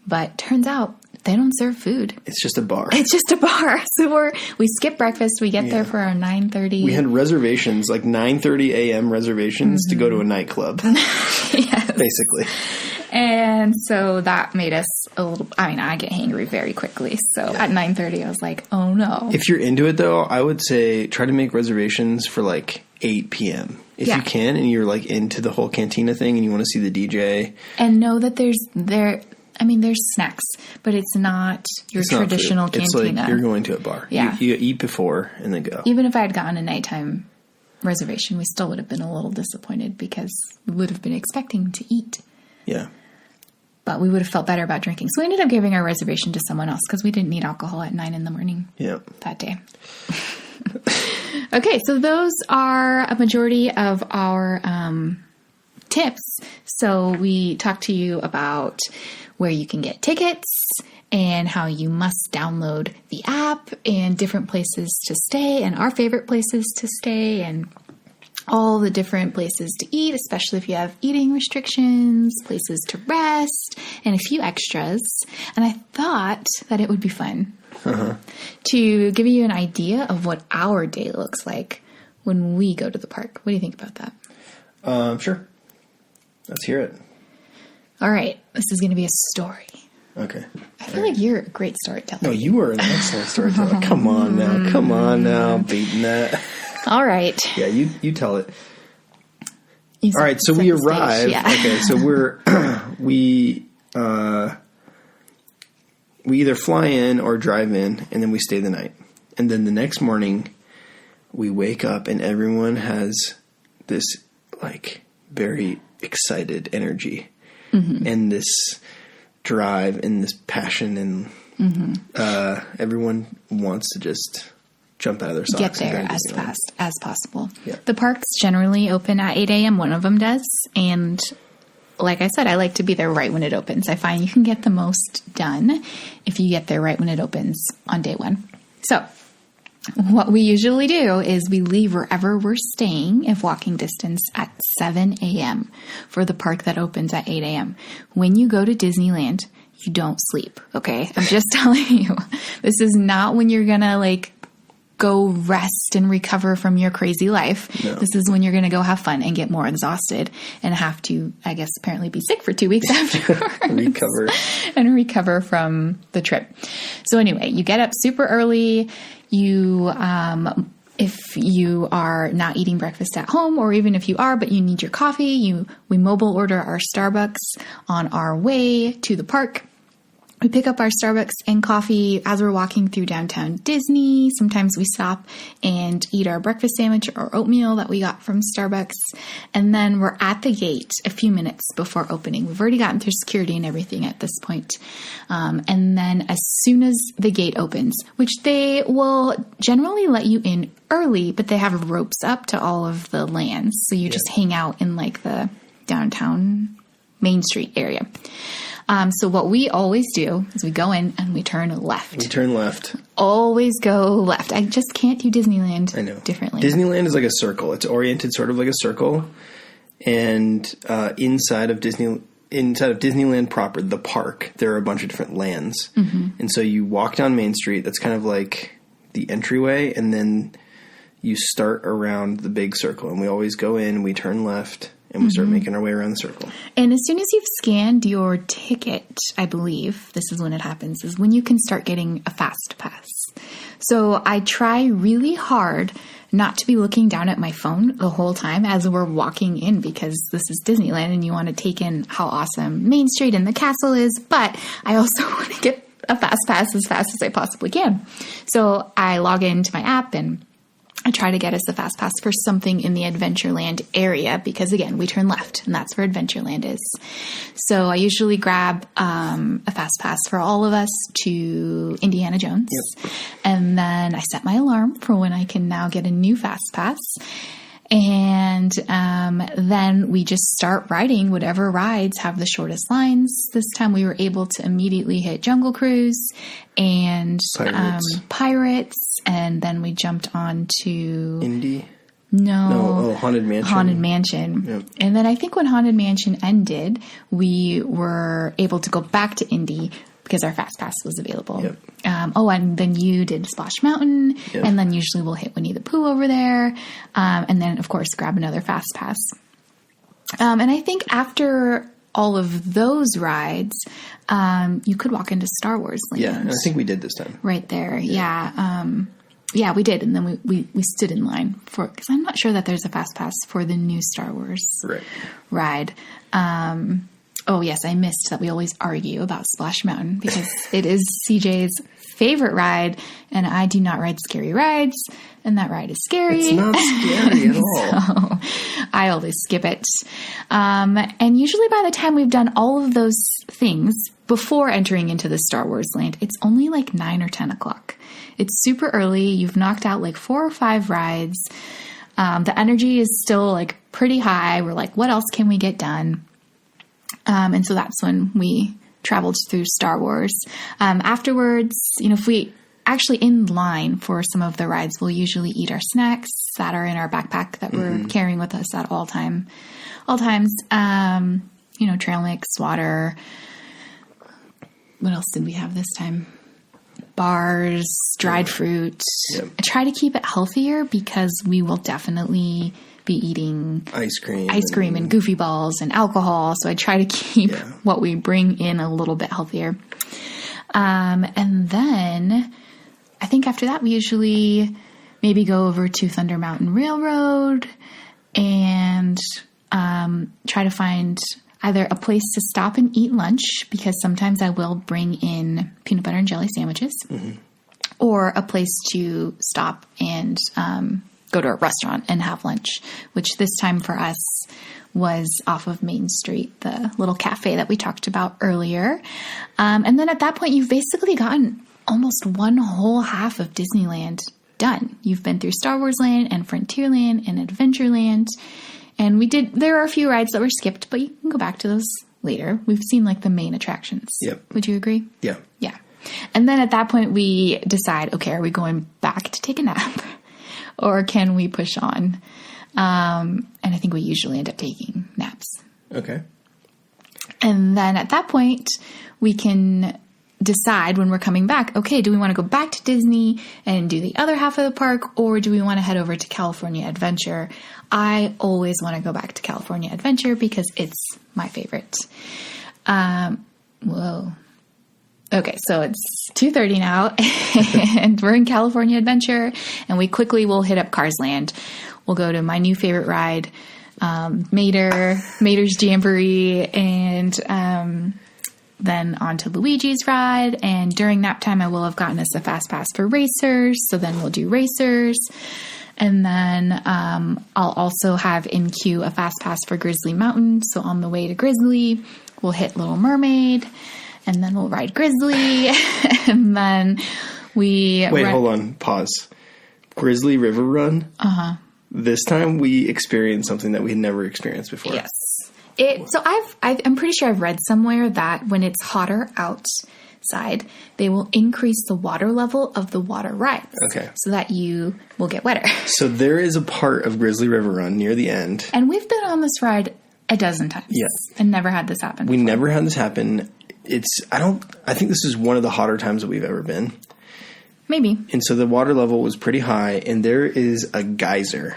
but turns out they don't serve food. It's just a bar. It's just a bar. So we skip breakfast. We get there for our 9:30. We had reservations, like 9:30 a.m. reservations to go to a nightclub. Yes. Basically. And so that made us a little, I get hangry very quickly. So at 9:30, I was like, oh no. If you're into it though, I would say try to make reservations for like 8 p.m. If you can, and you're like into the whole cantina thing and you want to see the DJ. And know that there's snacks, but it's not your traditional cantina. It's like you're going to a bar. Yeah. You eat before and then go. Even if I had gotten a nighttime reservation, we still would have been a little disappointed because we would have been expecting to eat. Yeah. But we would have felt better about drinking. So we ended up giving our reservation to someone else because we didn't need alcohol at 9 a.m. that day. Okay, so those are a majority of our tips. So we talked to you about where you can get tickets and how you must download the app and different places to stay and our favorite places to stay and all the different places to eat, especially if you have eating restrictions, places to rest, and a few extras. And I thought that it would be fun to give you an idea of what our day looks like when we go to the park. What do you think about that? Sure. Let's hear it. All right. This is going to be a story. Okay. I feel like you're a great storyteller. No, you are an excellent storyteller. Come on now. Beating that. All right. Yeah, you tell it. All right, so we arrive. Yeah. Okay, so we either fly in or drive in, and then we stay the night. And then the next morning, we wake up, and everyone has this, like, very excited energy. And this drive and this passion, and everyone wants to just jump out of their socks. Get there as fast as possible. Yeah. The parks generally open at 8 a.m. One of them does. And like I said, I like to be there right when it opens. I find you can get the most done if you get there right when it opens on day one. So what we usually do is we leave wherever we're staying, if walking distance, at 7 a.m. for the park that opens at 8 a.m. When you go to Disneyland, you don't sleep, okay? I'm just telling you. This is not when you're going to, like, go rest and recover from your crazy life. No. This is when you're going to go have fun and get more exhausted and have to, I guess, apparently be sick for 2 weeks afterwards. recover from the trip. So anyway, you get up super early. You, if you are not eating breakfast at home, or even if you are, but you need your coffee, we mobile order our Starbucks on our way to the park. We pick up our Starbucks and coffee as we're walking through downtown Disney. Sometimes we stop and eat our breakfast sandwich or oatmeal that we got from Starbucks. And then we're at the gate a few minutes before opening. We've already gotten through security and everything at this point. And then as soon as the gate opens, which they will generally let you in early, but they have ropes up to all of the lands. So you just hang out in like the downtown Main Street area. So what we always do is we go in and we turn left. We turn left. Always go left. I just can't do Disneyland differently. Disneyland is like a circle. It's oriented sort of like a circle. And inside of Disneyland proper, the park, there are a bunch of different lands. And so you walk down Main Street. That's kind of like the entryway. And then you start around the big circle. And we always go in, we turn left, and we start making our way around the circle. And as soon as you've scanned your ticket, I believe, this is when it happens, is when you can start getting a Fastpass. So I try really hard not to be looking down at my phone the whole time as we're walking in, because this is Disneyland and you want to take in how awesome Main Street and the castle is, but I also want to get a Fastpass as fast as I possibly can. So I log into my app and I try to get us a Fastpass for something in the Adventureland area, because again, we turn left and that's where Adventureland is. So I usually grab a Fastpass for all of us to Indiana Jones. Yep. And then I set my alarm for when I can now get a new Fastpass. And then we just start riding whatever rides have the shortest lines. This time we were able to immediately hit Jungle Cruise and Pirates. And then we jumped on to... Indy? No. Haunted Mansion. Haunted Mansion. Yep. And then I think when Haunted Mansion ended, we were able to go back to Indy because our Fastpass was available. Yep. And then you did Splash Mountain, yep. And then usually we'll hit Winnie the Pooh over there, and then, of course, grab another Fastpass. And I think after all of those rides, you could walk into Star Wars Land. Yeah, I think we did this time. Right there, yeah. Yeah, we did, and then we stood in line for, because I'm not sure that there's a Fastpass for the new Star Wars ride. Oh, yes, I missed that we always argue about Splash Mountain because it is CJ's favorite ride, and I do not ride scary rides, and that ride is scary. It's not scary at all. So I always skip it. And usually by the time we've done all of those things before entering into the Star Wars land, it's only like 9 or 10 o'clock. It's super early. You've knocked out like 4 or 5 rides. The energy is still like pretty high. We're like, what else can we get done? And so that's when we traveled through Star Wars. Afterwards, if we actually in line for some of the rides, we'll usually eat our snacks that are in our backpack that we're carrying with us at all times. Trail mix, water. What else did we have this time? Bars, dried fruit. Yep. I try to keep it healthier because we will definitely be eating ice cream and Goofy Balls and alcohol. So I try to keep what we bring in a little bit healthier. And then I think after that, we usually maybe go over to Thunder Mountain Railroad and try to find either a place to stop and eat lunch, because sometimes I will bring in peanut butter and jelly sandwiches, or a place to stop and go to a restaurant and have lunch, which this time for us was off of Main Street, the little cafe that we talked about earlier. And then at that point, you've basically gotten almost one whole half of Disneyland done. You've been through Star Wars Land and Frontierland and Adventureland. And there are a few rides that were skipped, but you can go back to those later. We've seen like the main attractions. Yep. Would you agree? Yeah. Yeah. And then at that point, we decide, okay, are we going back to take a nap? Or can we push on? And I think we usually end up taking naps. Okay. And then at that point, we can decide when we're coming back, okay, do we want to go back to Disney and do the other half of the park, or do we want to head over to California Adventure? I always want to go back to California Adventure because it's my favorite. Whoa. Okay, so it's 2:30 now, and we're in California Adventure, and we quickly will hit up Cars Land. We'll go to my new favorite ride, Mater's Jamboree, and then on to Luigi's ride. And during nap time, I will have gotten us a Fastpass for Racers, so then we'll do Racers. And then I'll also have in queue a Fastpass for Grizzly Mountain, so on the way to Grizzly, we'll hit Little Mermaid. And then we'll ride Grizzly, and then we... Wait, hold on. Pause. Grizzly River Run? Uh-huh. This time we experienced something that we had never experienced before. Yes. So I'm pretty sure I've read somewhere that when it's hotter outside, they will increase the water level of the water rides. Okay. So that you will get wetter. So there is a part of Grizzly River Run near the end. And we've been on this ride a dozen times. Yes. And never had this happen before. We never had this happen. I think this is one of the hotter times that we've ever been. Maybe. And so the water level was pretty high, and there is a geyser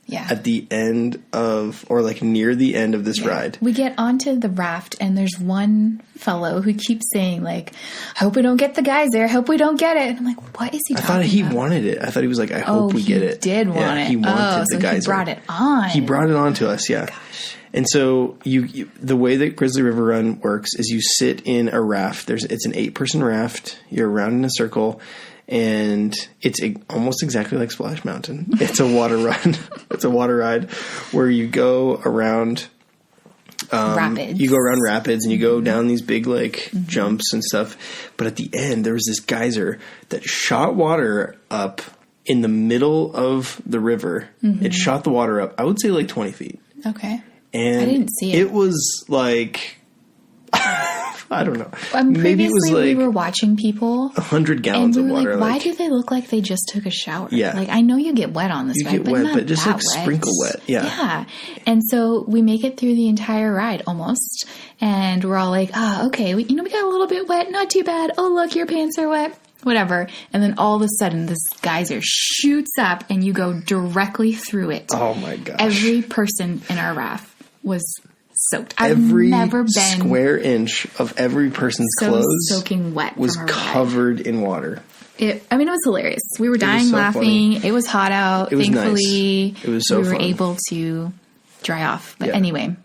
Yeah. at the end of, or like near the end of this ride. We get onto the raft and there's one fellow who keeps saying like, I hope we don't get the geyser. I hope we don't get it. And I'm like, what is he talking about? I thought he wanted it. I thought he was like, I hope we get it. He did want it. He wanted the geyser. He brought it on. He brought it on to us. Yeah. Gosh. And so you the way that Grizzly River Run works is you sit in a raft. It's an 8-person raft. You're around in a circle. And it's almost exactly like Splash Mountain. It's a water run. It's a water ride where you go around rapids. You go around rapids and you go down these big like jumps and stuff. But at the end, there was this geyser that shot water up in the middle of the river. It shot the water up, I would say like 20 feet. Okay. And I didn't see it. It was like... I don't know. Maybe it was like... we were watching people. 100 gallons of water. Like, why do they look like they just took a shower? Yeah. Like, I know you get wet on this ride, but not but just that like sprinkle wet. Yeah. Yeah. And so we make it through the entire ride almost. And we're all like, okay, we got a little bit wet. Not too bad. Oh, look, your pants are wet. Whatever. And then all of a sudden, this geyser shoots up and you go directly through it. Oh, my gosh. Every person in our raft was soaked. Every never been square inch of every person's clothes soaking wet was covered in water. It was hilarious. We were dying laughing. Funny. It was hot out. It was Thankfully, nice. It was so we were fun. able to dry off. But anyway,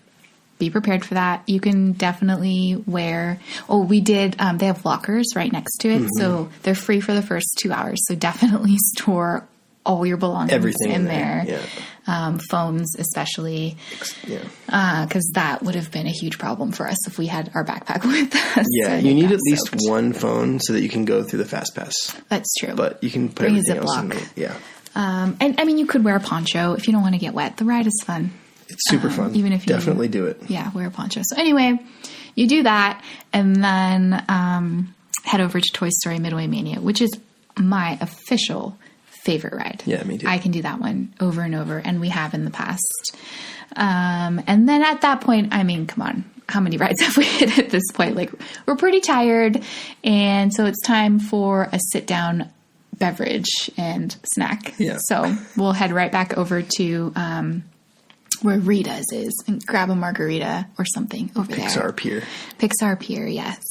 be prepared for that. You can definitely wear... Oh, we did... they have lockers right next to it. So they're free for the first 2 hours. So definitely store all your belongings Everything in there. Yeah. Phones especially. Yeah. Because that would have been a huge problem for us if we had our backpack with us. Yeah, you need at least one phone so that you can go through the Fastpass. That's true. But you can put Bring everything a else in Ziploc. there. Yeah. And I mean, you could wear a poncho if you don't want to get wet. The ride is fun. It's super fun. Even if you definitely do it. Yeah, wear a poncho. So anyway, you do that and then head over to Toy Story Midway Mania, which is my official favorite ride. Yeah, me too. I can do that one over and over, and we have in the past. And then at that point, I mean, come on, how many rides have we hit at this point? Like, we're pretty tired, and so it's time for a sit-down beverage and snack. Yeah. So we'll head right back over to where Rita's is and grab a margarita or something over there. Pixar Pier, yes.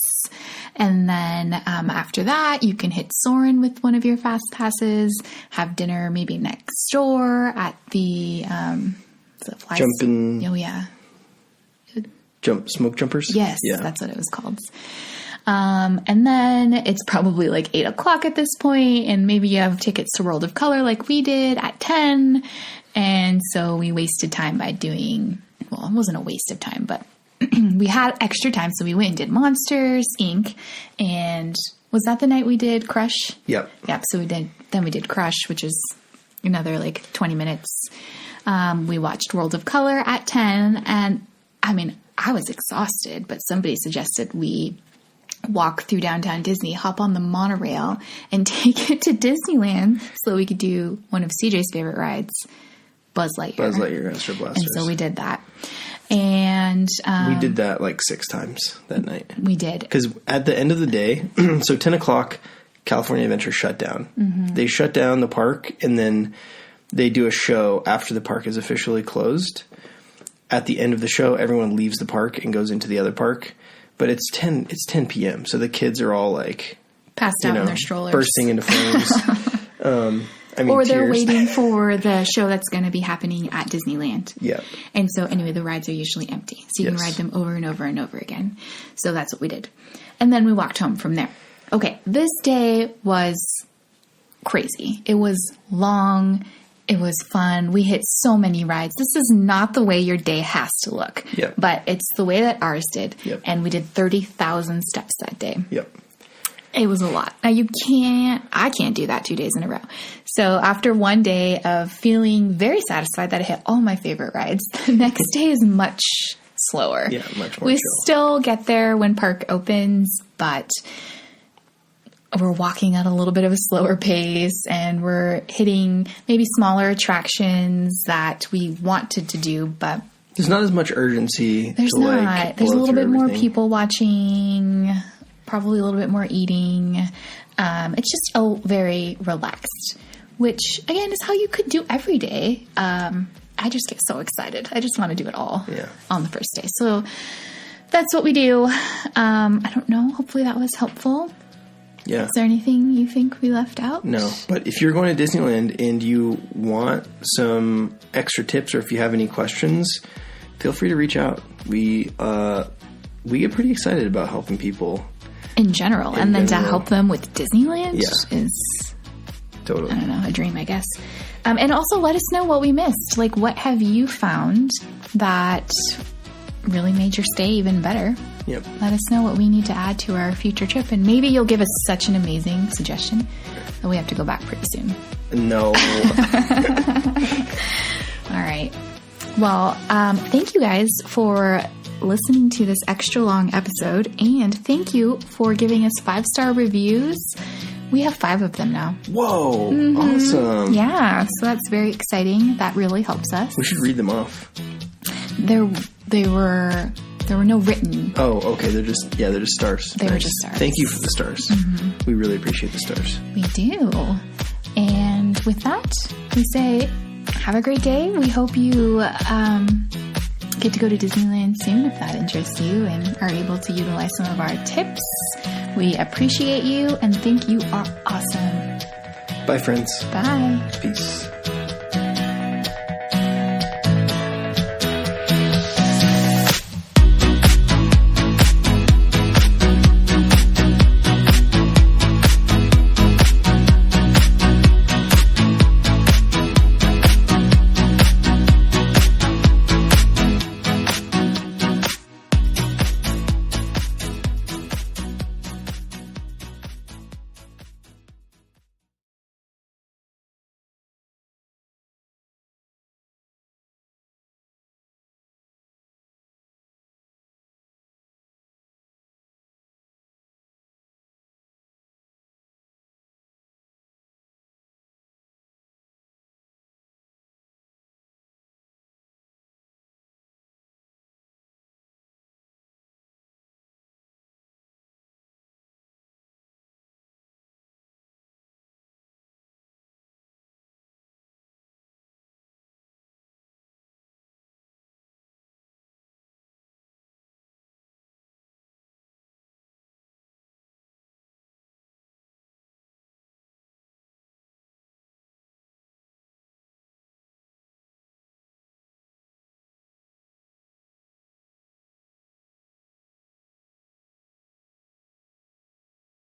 And then after that, you can hit Soarin' with one of your fast passes, have dinner maybe next door at the Jumpin'. Oh, yeah. Smoke Jumpers? Yes, that's what it was called. And then it's probably like 8 o'clock at this point, and maybe you have tickets to World of Color like we did at 10. And so we wasted time by doing, well, it wasn't a waste of time, but we had extra time, so we went and did Monsters, Inc. And was that the night we did Crush? Yep. So we did Crush, which is another like 20 minutes. We watched World of Color at 10. And I mean, I was exhausted, but somebody suggested we walk through downtown Disney, hop on the monorail, and take it to Disneyland so we could do one of CJ's favorite rides, Buzz Lightyear Astro Blasters. And so we did that. And we did that like 6 times that night. We did. Because at the end of the day, so 10 o'clock, California Adventure shut down. They shut down the park, and then they do a show after the park is officially closed. At the end of the show, everyone leaves the park and goes into the other park. But it's 10 p.m., so the kids are all like... passed out in their strollers. Bursting into flames. Or they're waiting for the show that's going to be happening at Disneyland. Yeah. And so anyway, the rides are usually empty. So you can ride them over and over and over again. So that's what we did. And then we walked home from there. Okay, this day was crazy. It was long. It was fun. We hit so many rides. This is not the way your day has to look. Yep. But it's the way that ours did. Yep. And we did 30,000 steps that day. Yep. It was a lot. Now I can't do that 2 days in a row. So after one day of feeling very satisfied that I hit all my favorite rides, the next day is much slower. Yeah, much more We chill. still get there when park opens, but we're walking at a little bit of a slower pace, and we're hitting maybe smaller attractions that we wanted to do, but there's not as much urgency. There's to not. There's a little bit more everything. people watching, probably a little bit more eating. It's just very relaxed. which again is how you could do every day. I just get so excited. I just want to do it all on the first day. So that's what we do. I don't know. Hopefully that was helpful. Yeah. Is there anything you think we left out? No. But if you're going to Disneyland and you want some extra tips, or if you have any questions, feel free to reach out. We get pretty excited about helping people in general, and then to help them with Disneyland is totally, I don't know, a dream, I guess. And also let us know what we missed. Like, what have you found that really made your stay even better? Yep. Let us know what we need to add to our future trip, and maybe you'll give us such an amazing suggestion that we have to go back pretty soon. No. All right. Well, thank you guys for listening to this extra long episode, and thank you for giving us 5-star reviews. We have 5 of them now. Whoa, awesome. Yeah, so that's very exciting. That really helps us. We should read them off. There were no written. Oh, okay. They're just stars. They were just stars. Thank you for the stars. We really appreciate the stars. We do. And with that, we say, have a great day. We hope you get to go to Disneyland soon if that interests you and are able to utilize some of our tips. We appreciate you and think you are awesome. Bye, friends. Bye. Peace.